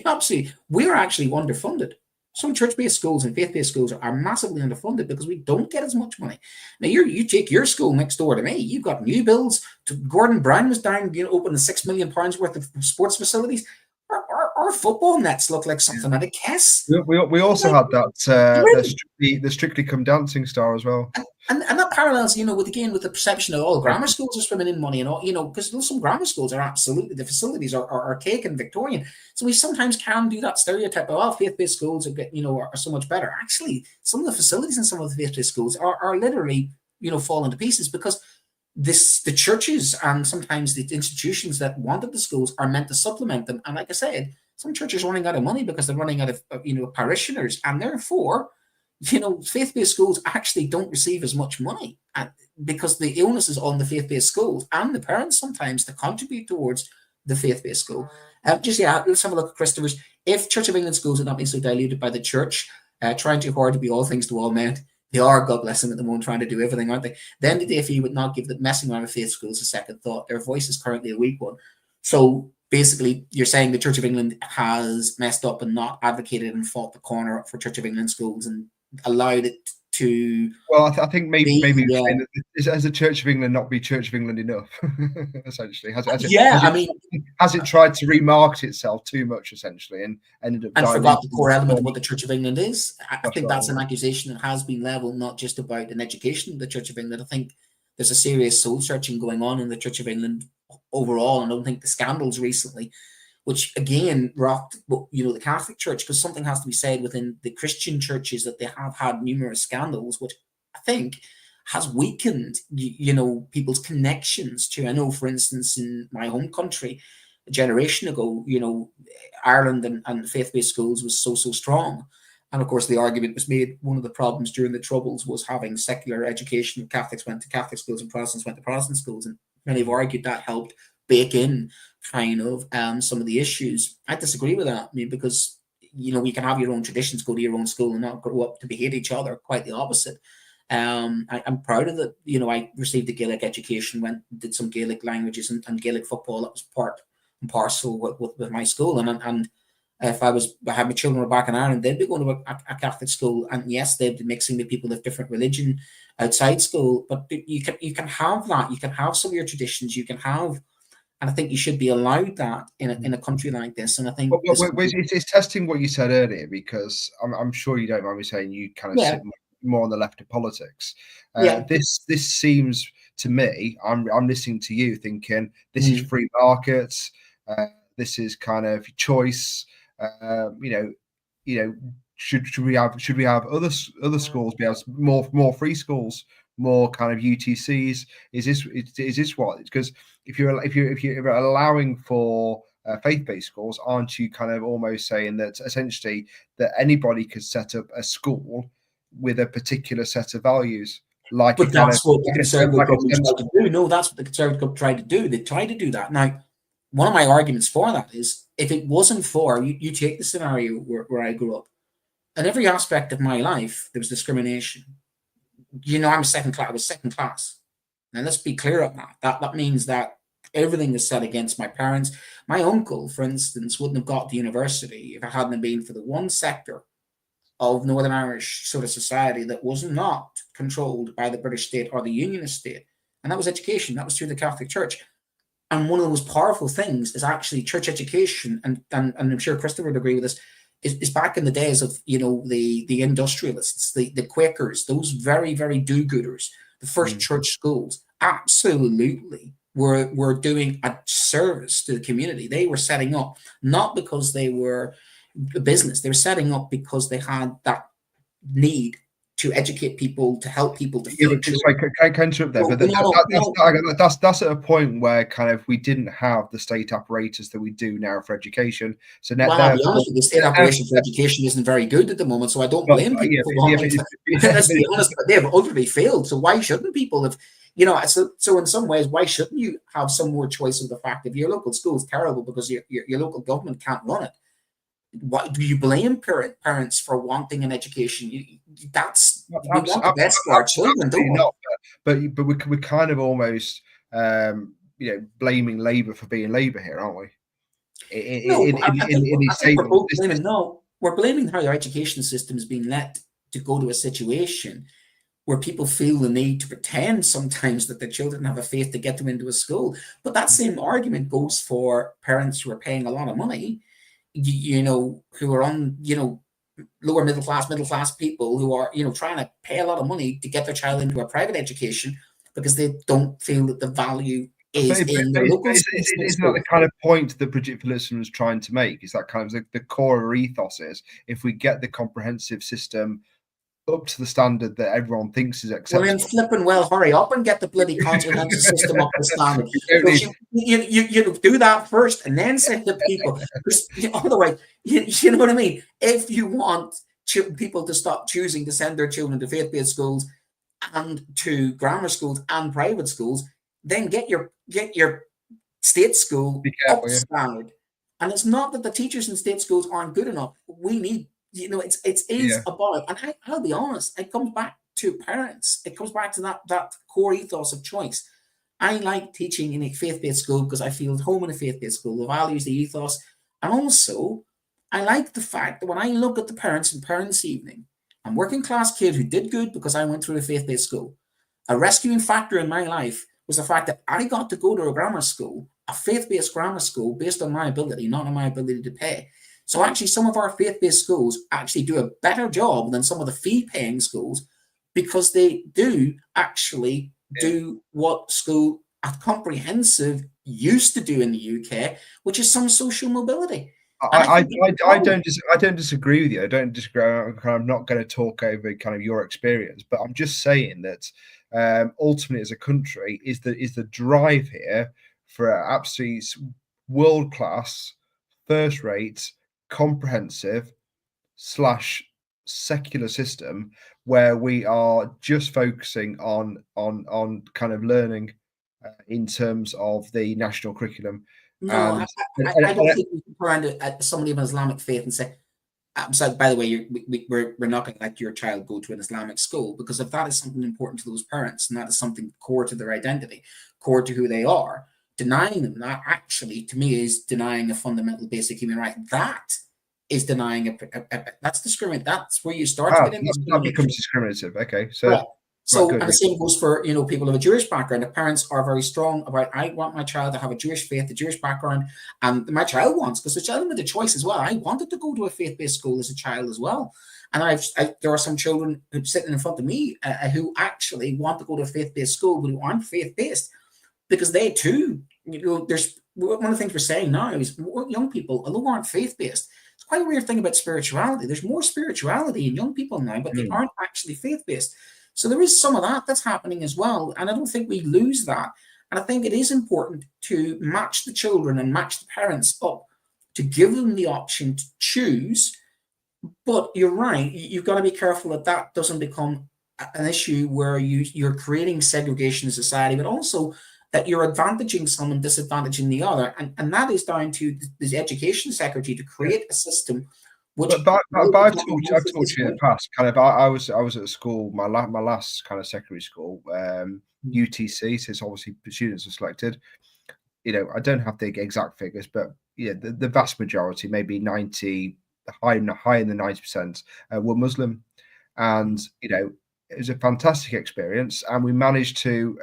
Absolutely, we're actually underfunded. Some church-based schools and faith-based schools are massively underfunded because we don't get as much money. Now, you take your school next door to me. You've got new builds. Gordon Brown was down, opening £6 million worth of sports facilities. Our football nets look like something out of Kiss. We also had that the Strictly Come Dancing star as well. And that parallels, with the perception of all grammar schools are swimming in money and all, because some grammar schools are absolutely, the facilities are archaic and Victorian. So we sometimes can do that stereotype of, faith-based schools are so much better. Actually, some of the facilities in some of the faith-based schools are literally, falling to pieces because the churches and sometimes the institutions that wanted the schools are meant to supplement them. And like I said, some churches are running out of money because they're running out of, parishioners, and therefore, faith-based schools actually don't receive as much money because the onus is on the faith-based schools and the parents sometimes to contribute towards the faith-based school. Let's have a look at Christopher's. If Church of England schools had not been so diluted by the church, trying too hard to be all things to all men, they are, God bless them, at the moment trying to do everything, aren't they? Then the DfE would not give the messing around with faith schools a second thought. Their voice is currently a weak one. So basically, you're saying the Church of England has messed up and not advocated and fought the corner for Church of England schools and allowed it to. Well, I think maybe has the Church of England not be Church of England enough? Essentially, has it tried to remarket itself too much, essentially, and ended up and forgot the core element of what the Church of England is? I think that's an accusation that has been leveled not just about an education of the Church of England. I think there's a serious soul searching going on in the Church of England overall, and I don't think the scandals recently, which again rocked, the Catholic Church, because something has to be said within the Christian churches that they have had numerous scandals, which I think has weakened, people's connections to. I know, for instance, in my home country, a generation ago, Ireland and faith-based schools was so strong. And of course, the argument was made, one of the problems during the Troubles was having secular education. Catholics went to Catholic schools and Protestants went to Protestant schools. And many have argued that helped bake in kind of some of the issues. I disagree with that. I mean, because, you can have your own traditions, go to your own school and not grow up to hate each other. Quite the opposite. I'm proud of it. I received a Gaelic education, did some Gaelic languages and Gaelic football. That was part and parcel with my school. And if I had my children were back in Ireland, they'd be going to a Catholic school, and yes, they'd be mixing with people of different religion outside school. But you can have that. You can have some of your traditions. You can have, and I think you should be allowed that in a country like this. And I think it's testing what you said earlier, because I'm sure you don't mind me saying you kind of sit more on the left of politics. This seems to me, I'm listening to you thinking this is free markets. This is kind of choice. Should we have other schools be able to, more free schools, more kind of UTCs? Is this what? Because if you're allowing for faith-based schools, aren't you kind of almost saying that essentially that anybody could set up a school with a particular set of values? But that's what the Conservative government tried to do. No, that's what the Conservative government tried to do. They tried to do that. Now, one of my arguments for that is, if it wasn't for, you take the scenario where I grew up, in every aspect of my life, there was discrimination. I'm second class. I was second class. Now let's be clear on that. That means that everything was set against my parents. My uncle, for instance, wouldn't have got to university if it hadn't been for the one sector of Northern Irish sort of society that was not controlled by the British state or the Unionist state, and that was education. That was through the Catholic Church. And one of the most powerful things is actually church education, and I'm sure Christopher would agree with this, is back in the days of, the industrialists, the Quakers, those very, very do-gooders, the first church schools, absolutely were doing a service to the community. They were setting up, not because they were a business, they were setting up because they had that need to educate people, to help people. To I can interrupt there, that's at a point where kind of we didn't have the state apparatus that we do now for education. So now, I'll be honest with you, the state apparatus for education isn't very good at the moment, so I don't blame people for wanting to. Let's be honest, but they have utterly failed. So why shouldn't people have? So in some ways, why shouldn't you have some more choice of the fact if your local school is terrible because your local government can't run it? Why do you blame parents for wanting an education? We want the best for our children, don't we? Not, but we're kind of almost blaming Labour for being Labour here, aren't we? We're blaming how our education system is being let to go to a situation where people feel the need to pretend sometimes that their children have a faith to get them into a school. But that same argument goes for parents who are paying a lot of money, who are on, lower middle class people who are, trying to pay a lot of money to get their child into a private education because they don't feel that the value is in the local school. Isn't that the kind of point that Bridget Phillipson was trying to make? Is that kind of the core of her ethos is, if we get the comprehensive system up to the standard that everyone thinks is acceptable. Hurry up and get the bloody comprehensive system up to standard. You do that first and then say to people, otherwise, you know what I mean? If you want people to stop choosing to send their children to faith-based schools and to grammar schools and private schools, then get your state school up to standard. And it's not that the teachers in state schools aren't good enough. We need it's about, and I'll be honest, it comes back to parents. It comes back to that core ethos of choice. I like teaching in a faith-based school because I feel at home in a faith-based school, the values, the ethos, and also I like the fact that when I look at the parents in Parents' Evening, I'm working class kid who did good because I went through a faith-based school. A rescuing factor in my life was the fact that I got to go to a grammar school, a faith-based grammar school, based on my ability, not on my ability to pay. So actually, some of our faith-based schools actually do a better job than some of the fee-paying schools because they do actually do what school at comprehensive used to do in the UK, which is some social mobility. I don't disagree with you. I don't disagree. I'm not going to talk over kind of your experience, but I'm just saying that ultimately, as a country, is the drive here for an absolute world-class, first-rate, comprehensive / secular system where we are just focusing on kind of learning in terms of the national curriculum. No, I don't think we can turn to somebody of an Islamic faith and say, so by the way, we're not going to let your child go to an Islamic school, because if that is something important to those parents and that is something core to their identity, core to who they are, denying them that actually, to me, is denying a fundamental basic human right. That is denying that's discrimination. That's where you start to get into that becomes discriminative. Okay, so. Right. So, and the same goes for, people of a Jewish background. The parents are very strong about, I want my child to have a Jewish faith, a Jewish background, and my child wants, because the child made a choice as well. I wanted to go to a faith-based school as a child as well. And there are some children who sitting in front of me who actually want to go to a faith-based school, but who aren't faith-based, because they too, there's one of the things we're saying now is young people, although aren't faith-based, it's quite a weird thing about spirituality. There's more spirituality in young people now, but they aren't actually faith-based. So there is some of that that's happening as well. And I don't think we lose that. And I think it is important to match the children and match the parents up to give them the option to choose. But you're right. You've got to be careful that doesn't become an issue where you're creating segregation in society, but also that you're advantaging some and disadvantaging the other. And that is down to the education secretary to create a system Which but I've most of told this you in the way. past. Kind of, I was at a school, my last kind of secondary school, UTC. So it's obviously students are selected. You know, I don't have the exact figures, but yeah, the vast majority, maybe 90, high in the 90%, were Muslim, and you know, it was a fantastic experience, and we managed to,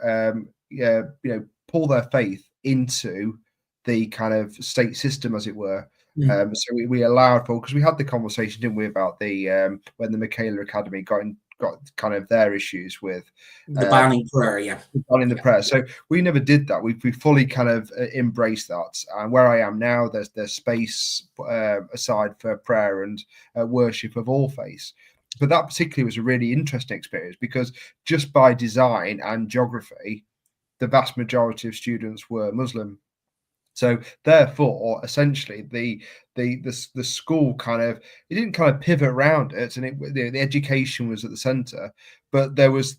yeah, you know, pull their faith into the kind of state system, as it were. So we allowed for, because we had the conversation, didn't we, about the when the Michaela Academy got kind of their issues with The banning prayer, yeah. banning the prayer. So we never did that. We fully kind of embraced that. And where I am now, there's space aside for prayer and worship of all faiths. But that particularly was a really interesting experience, because just by design and geography, the vast majority of students were Muslim. So therefore, essentially, the school kind of, it didn't kind of pivot around it, and the education was at the centre, but there was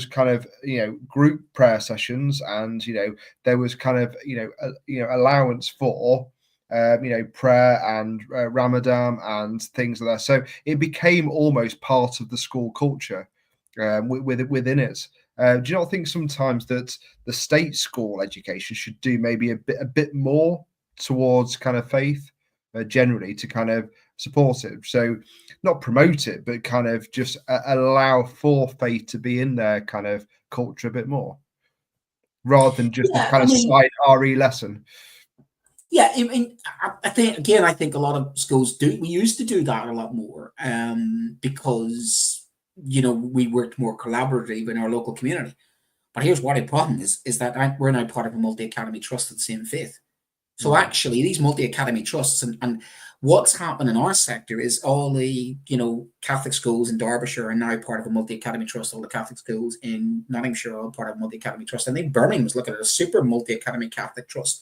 kind of, you know, group prayer sessions, and you know, there was kind of, you know, allowance for you know, prayer and Ramadan and things like that. So it became almost part of the school culture within it. Do you not think sometimes that the state school education should do maybe a bit more towards kind of faith generally, to kind of support it? So not promote it, but kind of just allow for faith to be in their kind of culture a bit more, rather than just a Yeah, kind I of mean, side RE lesson. yeah, I mean, I think again, I think a lot of schools do. We used to do that a lot more, because you know we worked more collaboratively in our local community. But here's what the problem is that we're now part of a multi academy trust of the same faith. So actually, these multi academy trusts and what's happened in our sector is all the Catholic schools in Derbyshire are now part of a multi academy trust. All the Catholic schools in Nottinghamshire are all part of a multi academy trust. And I think Birmingham was looking at a super multi academy Catholic trust.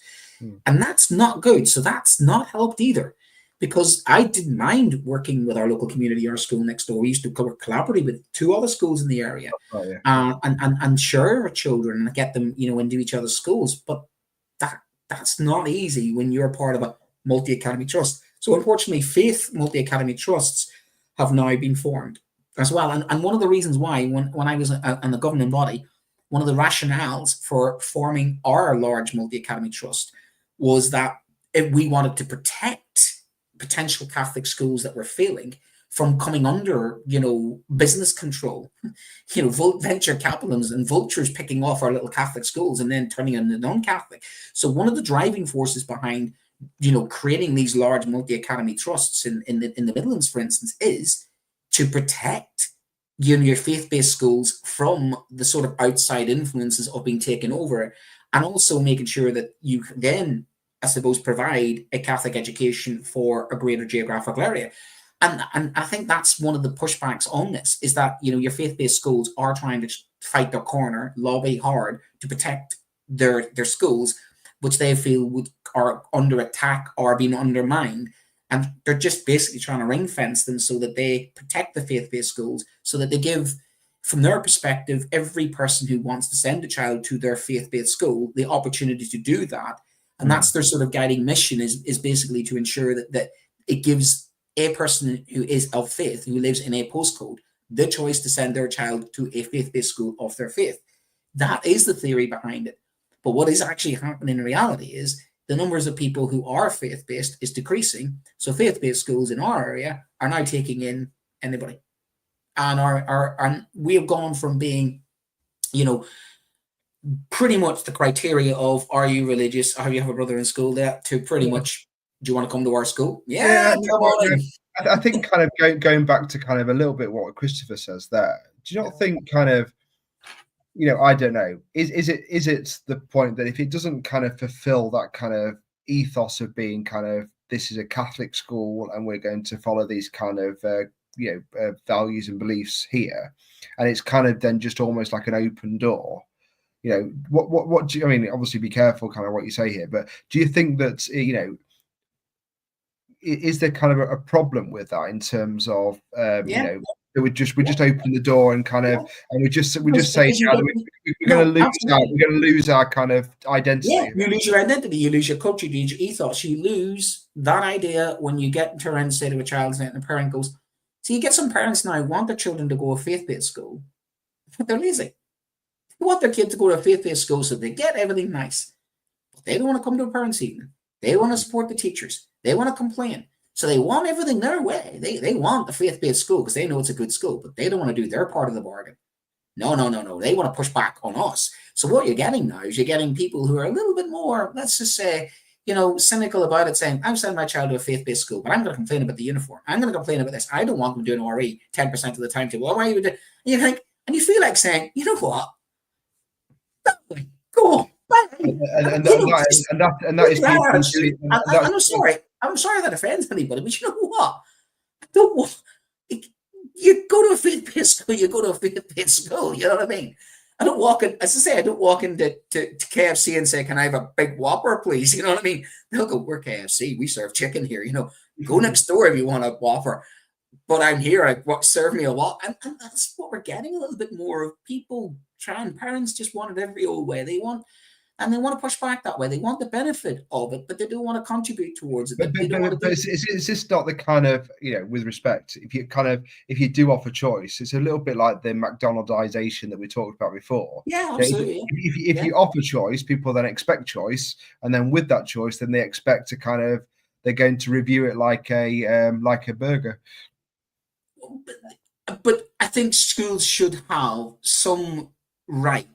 And that's not good. So that's not helped either, because I didn't mind working with our local community, our school next door. We used to work collaboratively with two other schools in the area, Oh, yeah. and share our children and get them, into each other's schools. But that's not easy when you're part of a multi academy trust. So unfortunately, faith multi academy trusts have now been formed as well. And one of the reasons why, when I was in the governing body, one of the rationales for forming our large multi academy trust was that if we wanted to protect potential Catholic schools that were failing from coming under, business control, venture capitalists and vultures picking off our little Catholic schools and then turning them into non-Catholic. So one of the driving forces behind, creating these large multi-academy trusts in the Midlands, for instance, is to protect your faith-based schools from the sort of outside influences of being taken over, and also making sure that you then, I suppose, provide a Catholic education for a greater geographical area. And I think that's one of the pushbacks on this, is that, your faith-based schools are trying to fight their corner, lobby hard to protect their schools, which they feel are under attack or being undermined. And they're just basically trying to ring fence them so that they protect the faith-based schools, so that they give, from their perspective, every person who wants to send a child to their faith-based school the opportunity to do that. And that's their sort of guiding mission, is basically to ensure that it gives a person who is of faith, who lives in a postcode, the choice to send their child to a faith-based school of their faith. That is the theory behind it. But what is actually happening in reality is the numbers of people who are faith-based is decreasing. So faith-based schools in our area are now taking in anybody. And and we have gone from being, pretty much the criteria of, are you religious? Or you have a brother in school there, to pretty much, do you want to come to our school? Yeah, come on in. I think kind of going back to kind of a little bit what Christopher says there. Do you not think kind of, I don't know, is it the point that if it doesn't kind of fulfill that kind of ethos of being kind of, this is a Catholic school and we're going to follow these kind of values and beliefs here, and it's kind of then just almost like an open door? What do you, I mean, obviously be careful kind of what you say here, but do you think that, is there kind of a problem with that in terms of, that would just open the door and kind of we just say we're going to lose our kind of identity. Yeah, you lose your identity, you lose your culture, you lose your ethos, you lose that idea when you get to around say to a child and the parent goes. So you get some parents now want their children to go to faith-based school, but they're lazy. They want their kid to go to a faith-based school so they get everything nice. But they don't want to come to a parents' evening. They want to support the teachers. They want to complain. So they want everything their way. They want the faith-based school because they know it's a good school, but they don't want to do their part of the bargain. No. They want to push back on us. So what you're getting now is you're getting people who are a little bit more, let's just say, cynical about it, saying, I'm sending my child to a faith-based school, but I'm going to complain about the uniform. I'm going to complain about this. I don't want them doing RE 10% of the time. Well, why are you doing? And you think, and you feel like saying, you know what? Go on. And that is people. I'm sorry that offends anybody, but you know what? I don't want. You go to a faith-based school. You go to a faith-based school. You know what I mean? I don't walk in. As I say, I don't walk into to KFC and say, "Can I have a big Whopper, please?" You know what I mean? They'll go, "We're KFC. We serve chicken here. Go next door if you want a Whopper." But I'm here. Serve me a Whopper, and that's what we're getting a little bit more of. People trying. Parents just want it every old way they want. And they want to push back that way. They want the benefit of it, but they don't want to contribute towards it. But it's just not the kind of, with respect, if you do offer choice, it's a little bit like the McDonaldization that we talked about before. Yeah, absolutely. If you offer choice, people then expect choice. And then with that choice, then they expect to they're going to review it like a burger. But I think schools should have some right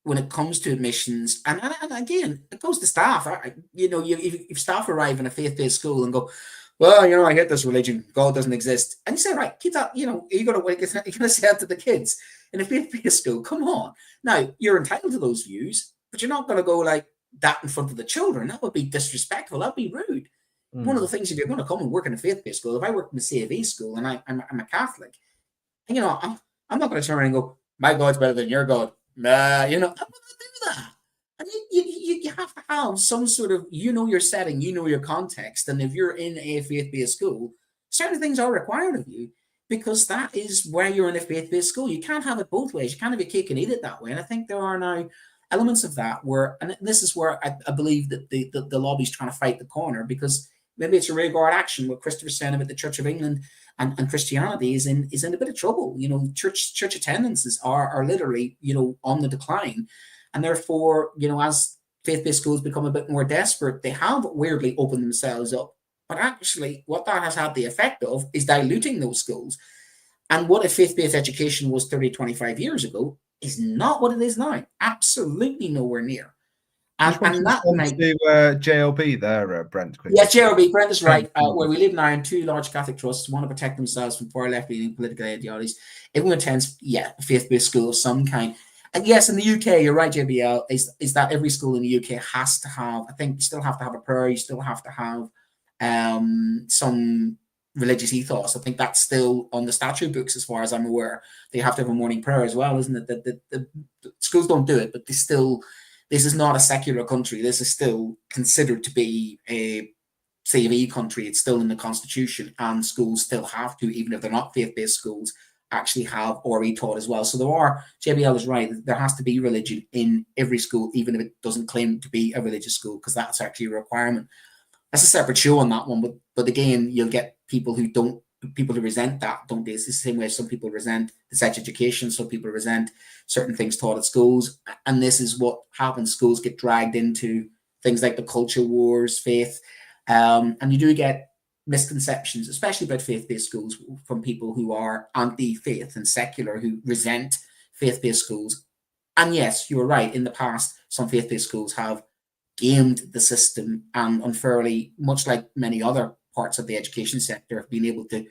when it comes to admissions, and again, it goes to staff. If staff arrive in a faith-based school and go, well, I hate this religion, God doesn't exist, and you say, right, keep that. You're going to say that to the kids in a faith-based school. Come on, now you're entitled to those views, but you're not going to go like that in front of the children. That would be disrespectful. That'd be rude. One of the things, if you're going to come and work in a faith-based school, if I work in a CAV school and I'm a Catholic, I'm not going to turn around and go, my God's better than your God. I'm not going to do that. And you have to have some sort of, your setting, your context. And if you're in a faith-based school, certain things are required of you because that is where you're in a faith-based school. You can't have it both ways. You can't have your cake and eat it that way. And I think there are now elements of that where, and this is where I believe that the lobby's trying to fight the corner, because maybe it's a rearguard action. What Christopher's saying about the Church of England and Christianity is in a bit of trouble. Church attendances are literally, on the decline. And therefore, as faith-based schools become a bit more desperate, they have weirdly opened themselves up. But actually, what that has had the effect of is diluting those schools. And what a faith-based education was 30, 25 years ago is not what it is now. Absolutely nowhere near. And that might do JLB there, Brent. Quickly. Yeah, JLB. Brent is right. Where we live now in two large Catholic trusts want to protect themselves from far left-leaning political ideologies. Everyone attends, a faith-based school of some kind. And yes, in the UK, you're right, JBL, is that every school in the UK has to have, I think you still have to have a prayer, you still have to have some religious ethos. I think that's still on the statute books as far as I'm aware. They have to have a morning prayer as well, isn't it? The schools don't do it, but this is not a secular country. This is still considered to be a CAV country. It's still in the constitution, and schools still have to, even if they're not faith-based schools, actually have RE taught as well. So JBL is right, there has to be religion in every school, even if it doesn't claim to be a religious school, because that's actually a requirement. That's a separate show on that one, but again, you'll get people who resent that, don't they? It's the same way some people resent the sex education, some people resent certain things taught at schools, and this is what happens. Schools get dragged into things like the culture wars, faith, and you do get misconceptions, especially about faith-based schools, from people who are anti-faith and secular, who resent faith-based schools. And yes, you're right, in the past, some faith-based schools have gamed the system and unfairly, much like many other parts of the education sector, have been able to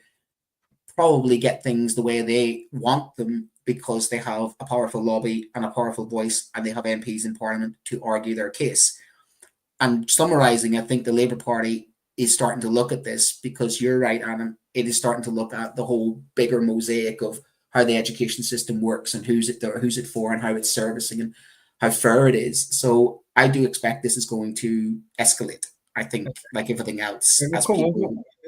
probably get things the way they want them because they have a powerful lobby and a powerful voice, and they have MPs in Parliament to argue their case. And summarising, I think the Labour Party is starting to look at this, because you're right, Adam, it is starting to look at the whole bigger mosaic of how the education system works and who's it for and how it's servicing and how fair it is. So I do expect this is going to escalate, I think, like everything else.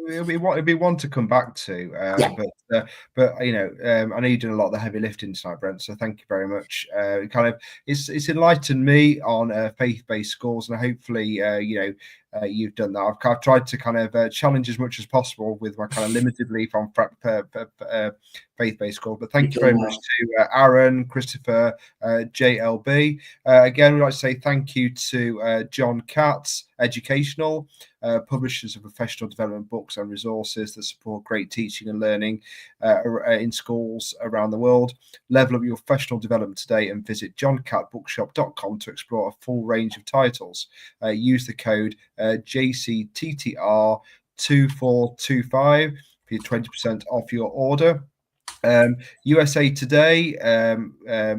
it'd be one to come back to. Yeah. But I know you've done a lot of the heavy lifting tonight, Brent. So thank you very much. It's enlightened me on faith-based schools, and hopefully you've done that. I've tried to kind of challenge as much as possible with my kind of limited belief on faith-based school. But thank you very much to Aaron, Christopher, JLB. Again, we'd like to say thank you to John Katz, Educational, publishers of professional development books and resources that support great teaching and learning in schools around the world. Level up your professional development today and visit johncatbookshop.com to explore a full range of titles. Use the code JCTTR2425 for your 20% off your order. USA Today,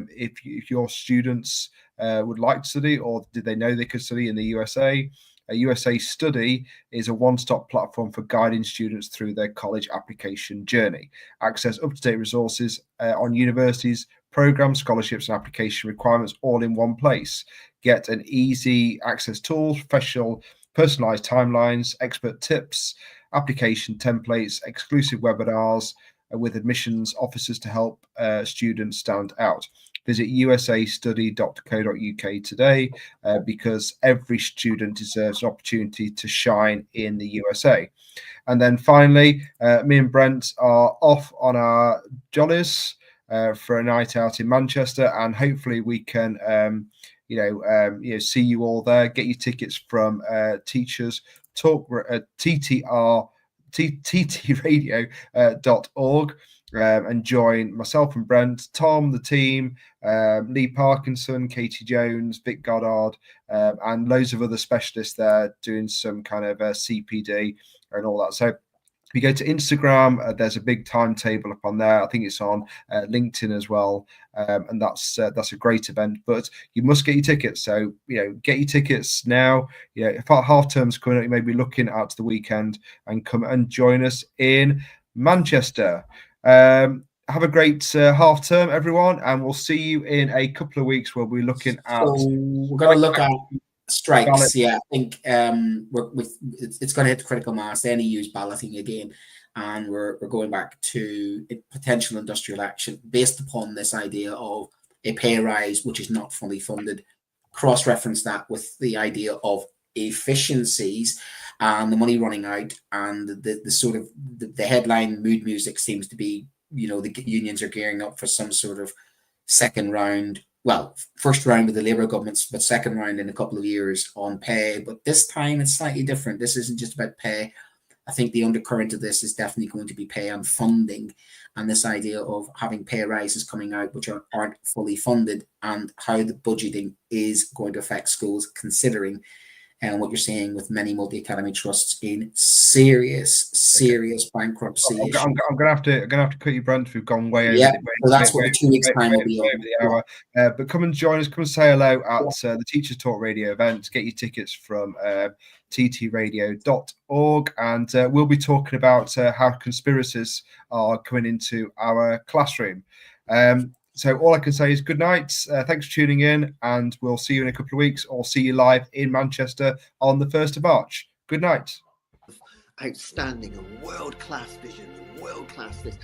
if your students would like to study, or did they know they could study in the USA? USA Study is a one-stop platform for guiding students through their college application journey. Access up-to-date resources on universities, programs, scholarships, and application requirements all in one place. Get an easy access tools, professional personalized timelines, expert tips, application templates, exclusive webinars with admissions officers to help students stand out. Visit usastudy.co.uk today because every student deserves an opportunity to shine in the USA. And then finally, me and Brent are off on our jollies for a night out in Manchester, and hopefully we can see you all there. Get your tickets from Teachers Talk ttradio.org and join myself and Brent, Tom, the team, Lee Parkinson, Katie Jones, Vic Goddard, and loads of other specialists there doing some kind of CPD and all that. So if you go to Instagram, there's a big timetable up on there. I think it's on LinkedIn as well, and that's a great event. But you must get your tickets. So get your tickets now. If our half term's coming up, you may be looking out to the weekend and come and join us in Manchester. Have a great half term, everyone, and we'll see you in a couple of weeks where we're looking at. So we're going to look at strikes. Ballot. Yeah, I think it's going to hit the critical mass. Then use balloting again, and we're going back to potential industrial action based upon this idea of a pay rise which is not fully funded. Cross-reference that with the idea of efficiencies and the money running out, and the sort of the headline mood music seems to be, the unions are gearing up for some sort of second round. Well, first round with the Labour governments, but second round in a couple of years on pay. But this time it's slightly different. This isn't just about pay. I think the undercurrent of this is definitely going to be pay and funding, and this idea of having pay rises coming out which aren't fully funded, and how the budgeting is going to affect schools, considering what you're seeing with many multi-academy trusts in serious bankruptcy. I'm gonna have to cut you, Brent. We've gone way over. Yeah, so that's what the 2 weeks time will be over the hour. But come and join us. Come and say hello at the Teachers Talk Radio event. Get your tickets from ttradio.org, and we'll be talking about how conspiracies are coming into our classroom. So all I can say is good night. Thanks for tuning in, and we'll see you in a couple of weeks, or see you live in Manchester on the 1st of March. Good night. Outstanding and world-class vision, world-class this.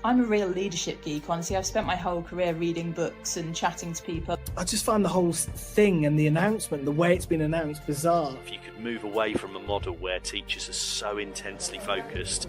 I'm a real leadership geek, honestly. I've spent my whole career reading books and chatting to people. I just find the whole thing and the announcement, the way it's been announced, bizarre. If you could move away from a model where teachers are so intensely focused.